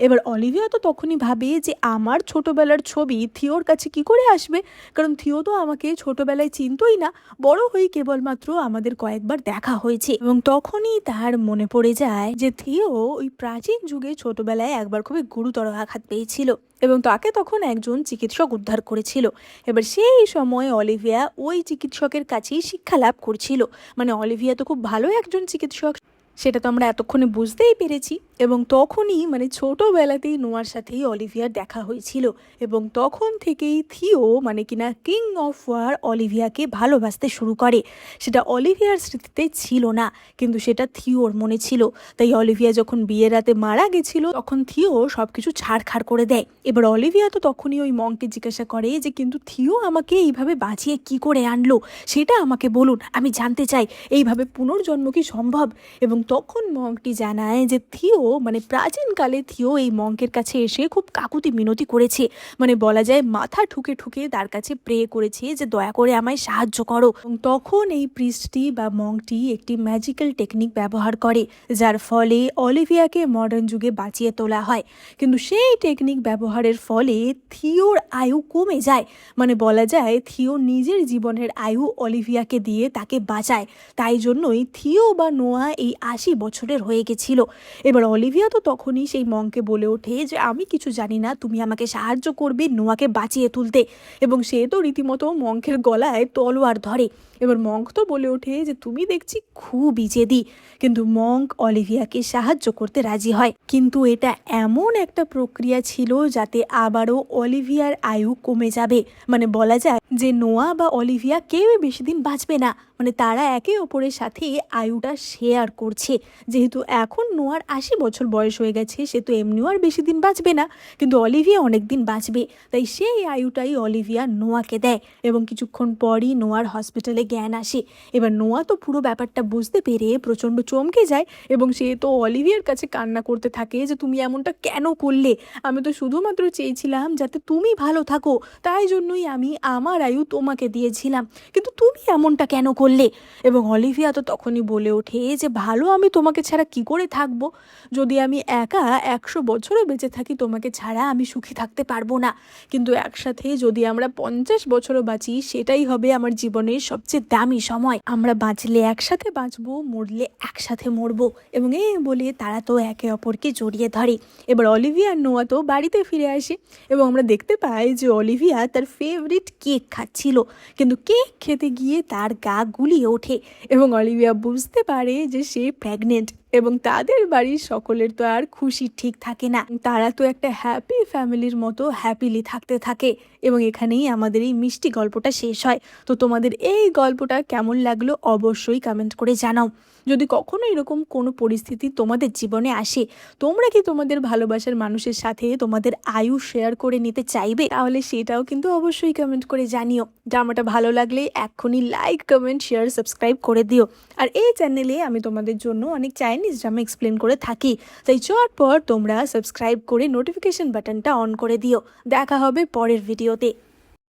এবার অলিভিয়া তো তখনই ভাবে যে আমার ছোটোবেলার ছবি থিওর কাছে কি করে আসবে, কারণ থিও তো আমাকে ছোটোবেলায় চিনতই না, বড় হয়ে কেবলমাত্র আমাদের কয়েকবার দেখা হয়েছে। এবং তখনই তার মনে পড়ে যায় যে থিও ওই প্রাচীন যুগে ছোটোবেলায় একবার খুবই গুরুতর আঘাত পেয়েছিল এবং তাকে তখন একজন চিকিৎসক উদ্ধার করেছিল। এবার সেই সময় অলিভিয়া ওই চিকিৎসকের কাছেই শিক্ষা লাভ করছিল, মানে অলিভিয়া তো খুব ভালো একজন চিকিৎসক, সেটা তো আমরা এতক্ষণে বুঝতেই পেরেছি। এবং তখনই মানে ছোটোবেলাতেই নোয়ার সাথেই অলিভিয়ার দেখা হয়েছিল এবং তখন থেকেই থিও মানে কিনা কিং অফ ওয়ার অলিভিয়াকে ভালোবাসতে শুরু করে। সেটা অলিভিয়ার স্মৃতিতে ছিল না, কিন্তু সেটা থিওর মনে ছিল। তাই অলিভিয়া যখন বিয়ের রাতে মারা গেছিল তখন থিও সব কিছু ছাড়খাড় করে দেয়। এবার অলিভিয়া তো তখনই ওই মঙ্ককে জিজ্ঞাসা করে যে কিন্তু থিও আমাকে এইভাবে বাঁচিয়ে কি করে আনলো, সেটা আমাকে বলুন, আমি জানতে চাই এইভাবে পুনর্জন্ম কি সম্ভব। এবং তখন মঙ্কটি জানায় যে থিও মানে প্রাচীনকালে থিও এই মঙ্কের কাছে এসে খুব কাকুতি মিনতি করেছে, মানে বলা যায় মাথা ঠুকে ঠুকে তার কাছে প্রে করেছে যে দয়া করে আমায় সাহায্য করো। এবং তখন এই প্রিস্টটি বা মঙ্কটি একটি ম্যাজিক্যাল টেকনিক ব্যবহার করে যার ফলে অলিভিয়াকে মডার্ন যুগে বাঁচিয়ে তোলা হয়। কিন্তু সেই টেকনিক ব্যবহারের ফলে থিওর আয়ু কমে যায়, মানে বলা যায় থিও নিজের জীবনের আয়ু অলিভিয়াকে দিয়ে তাকে বাঁচায়। তাই জন্যই থিও বা নোয়া এই 80 বছরের হয়ে গেছিল। এবার অলিভিয়া তো তখনই সেই মঙ্ককে বলে ওঠে যে আমি কিছু জানি না, তুমি আমাকে সাহায্য করবে নোয়াকে বাঁচিয়ে তুলতে। এবং সে তো রীতিমতো মঙ্কের গলায় তলোয়ার ধরে। এবার মঙ্ক তো বলে ওঠে যে তুমি দেখছি খুবই জেদি, কিন্তু মঙ্ক অলিভিয়াকে সাহায্য করতে রাজি হয়। কিন্তু এটা এমন একটা প্রক্রিয়া ছিল যাতে আবারও অলিভিয়ার আয়ু কমে যাবে, মানে বলা যায় যে নোয়া বা অলিভিয়া কেউই বেশি দিন বাঁচবে না, মানে তারা একে অপরের সাথে আয়ুটা শেয়ার করছে। যেহেতু এখন নোয়ার 80 বছর বয়স হয়ে গেছে, সে তো এমনিও আর বেশি দিন বাঁচবে না, কিন্তু অলিভিয়া অনেক দিন বাঁচবে, তাই সেই আয়ুটাই অলিভিয়া নোয়াকে দেয়। এবং কিছুক্ষণ পরই নোয়ার হসপিটালে জ্ঞান আসে। এবার নোয়া তো পুরো ব্যাপারটা বুঝতে পেরে প্রচণ্ড চমকে যায় এবং সে তো অলিভিয়ার কাছে কান্না করতে থাকে যে তুমি এমনটা কেন করলে, আমি তো শুধুমাত্র চেয়েছিলাম যাতে তুমি ভালো থাকো, তাই জন্যই আমি আমার আয়ু তোমাকে দিয়েছিলাম, কিন্তু তুমি এমনটা কেন করলে। এবং অলিভিয়া তো তখনই বলে ওঠে যে ভালো আমি তোমাকে ছাড়া কি করে থাকবো, যদি আমি একা 100 বছরও বেঁচে থাকি তোমাকে ছাড়া আমি সুখী থাকতে পারবো না, কিন্তু একসাথে যদি আমরা 50 বছরও বাঁচি সেটাই হবে আমার জীবনের সবচেয়ে দামি সময়। আমরা বাঁচলে একসাথে বাঁচবো, মরলে একসাথে মরবো। এবং এই বলে তারা তো একে অপরকে জড়িয়ে ধরে। এবার অলিভিয়া আর নোয়া তো বাড়িতে ফিরে আসে এবং আমরা দেখতে পাই যে অলিভিয়া তার ফেভারিট কেক খাচ্ছিল, কিন্তু কেক খেতে গিয়ে তার গা গুলিয়ে ওঠে এবং অলিভিয়া বুঝতে পারে যে সে প্রেগনেন্ট। এবং তাদের বাড়ির সকলের তো আর খুশি ঠিক থাকে না, তারা তো একটা হ্যাপি ফ্যামিলির মতো হ্যাপিলি থাকতে থাকে। এবং এখানেই আমাদের এই মিষ্টি গল্পটা শেষ হয়। তো তোমাদের এই গল্পটা কেমন লাগলো অবশ্যই কমেন্ট করে জানাও। যদি কখনো এরকম কোনো পরিস্থিতি তোমাদের জীবনে আসে, তোমরা কি তোমাদের ভালোবাসার মানুষের সাথে তোমাদের আয়ু শেয়ার করে নিতে চাইবে, তাহলে সেটাও কিন্তু অবশ্যই কমেন্ট করে জানিও। ড্রামাটা ভালো লাগলে এক্ষুনি লাইক, কমেন্ট, শেয়ার, সাবস্ক্রাইব করে দিও। আর এই চ্যানেলে আমি তোমাদের জন্য অনেক চাইনিজ ড্রামা এক্সপ্লেন করে থাকি, তাই চটপট তোমরা সাবস্ক্রাইব করে নোটিফিকেশন বাটনটা অন করে দিও। দেখা হবে পরের ভিডিওতে।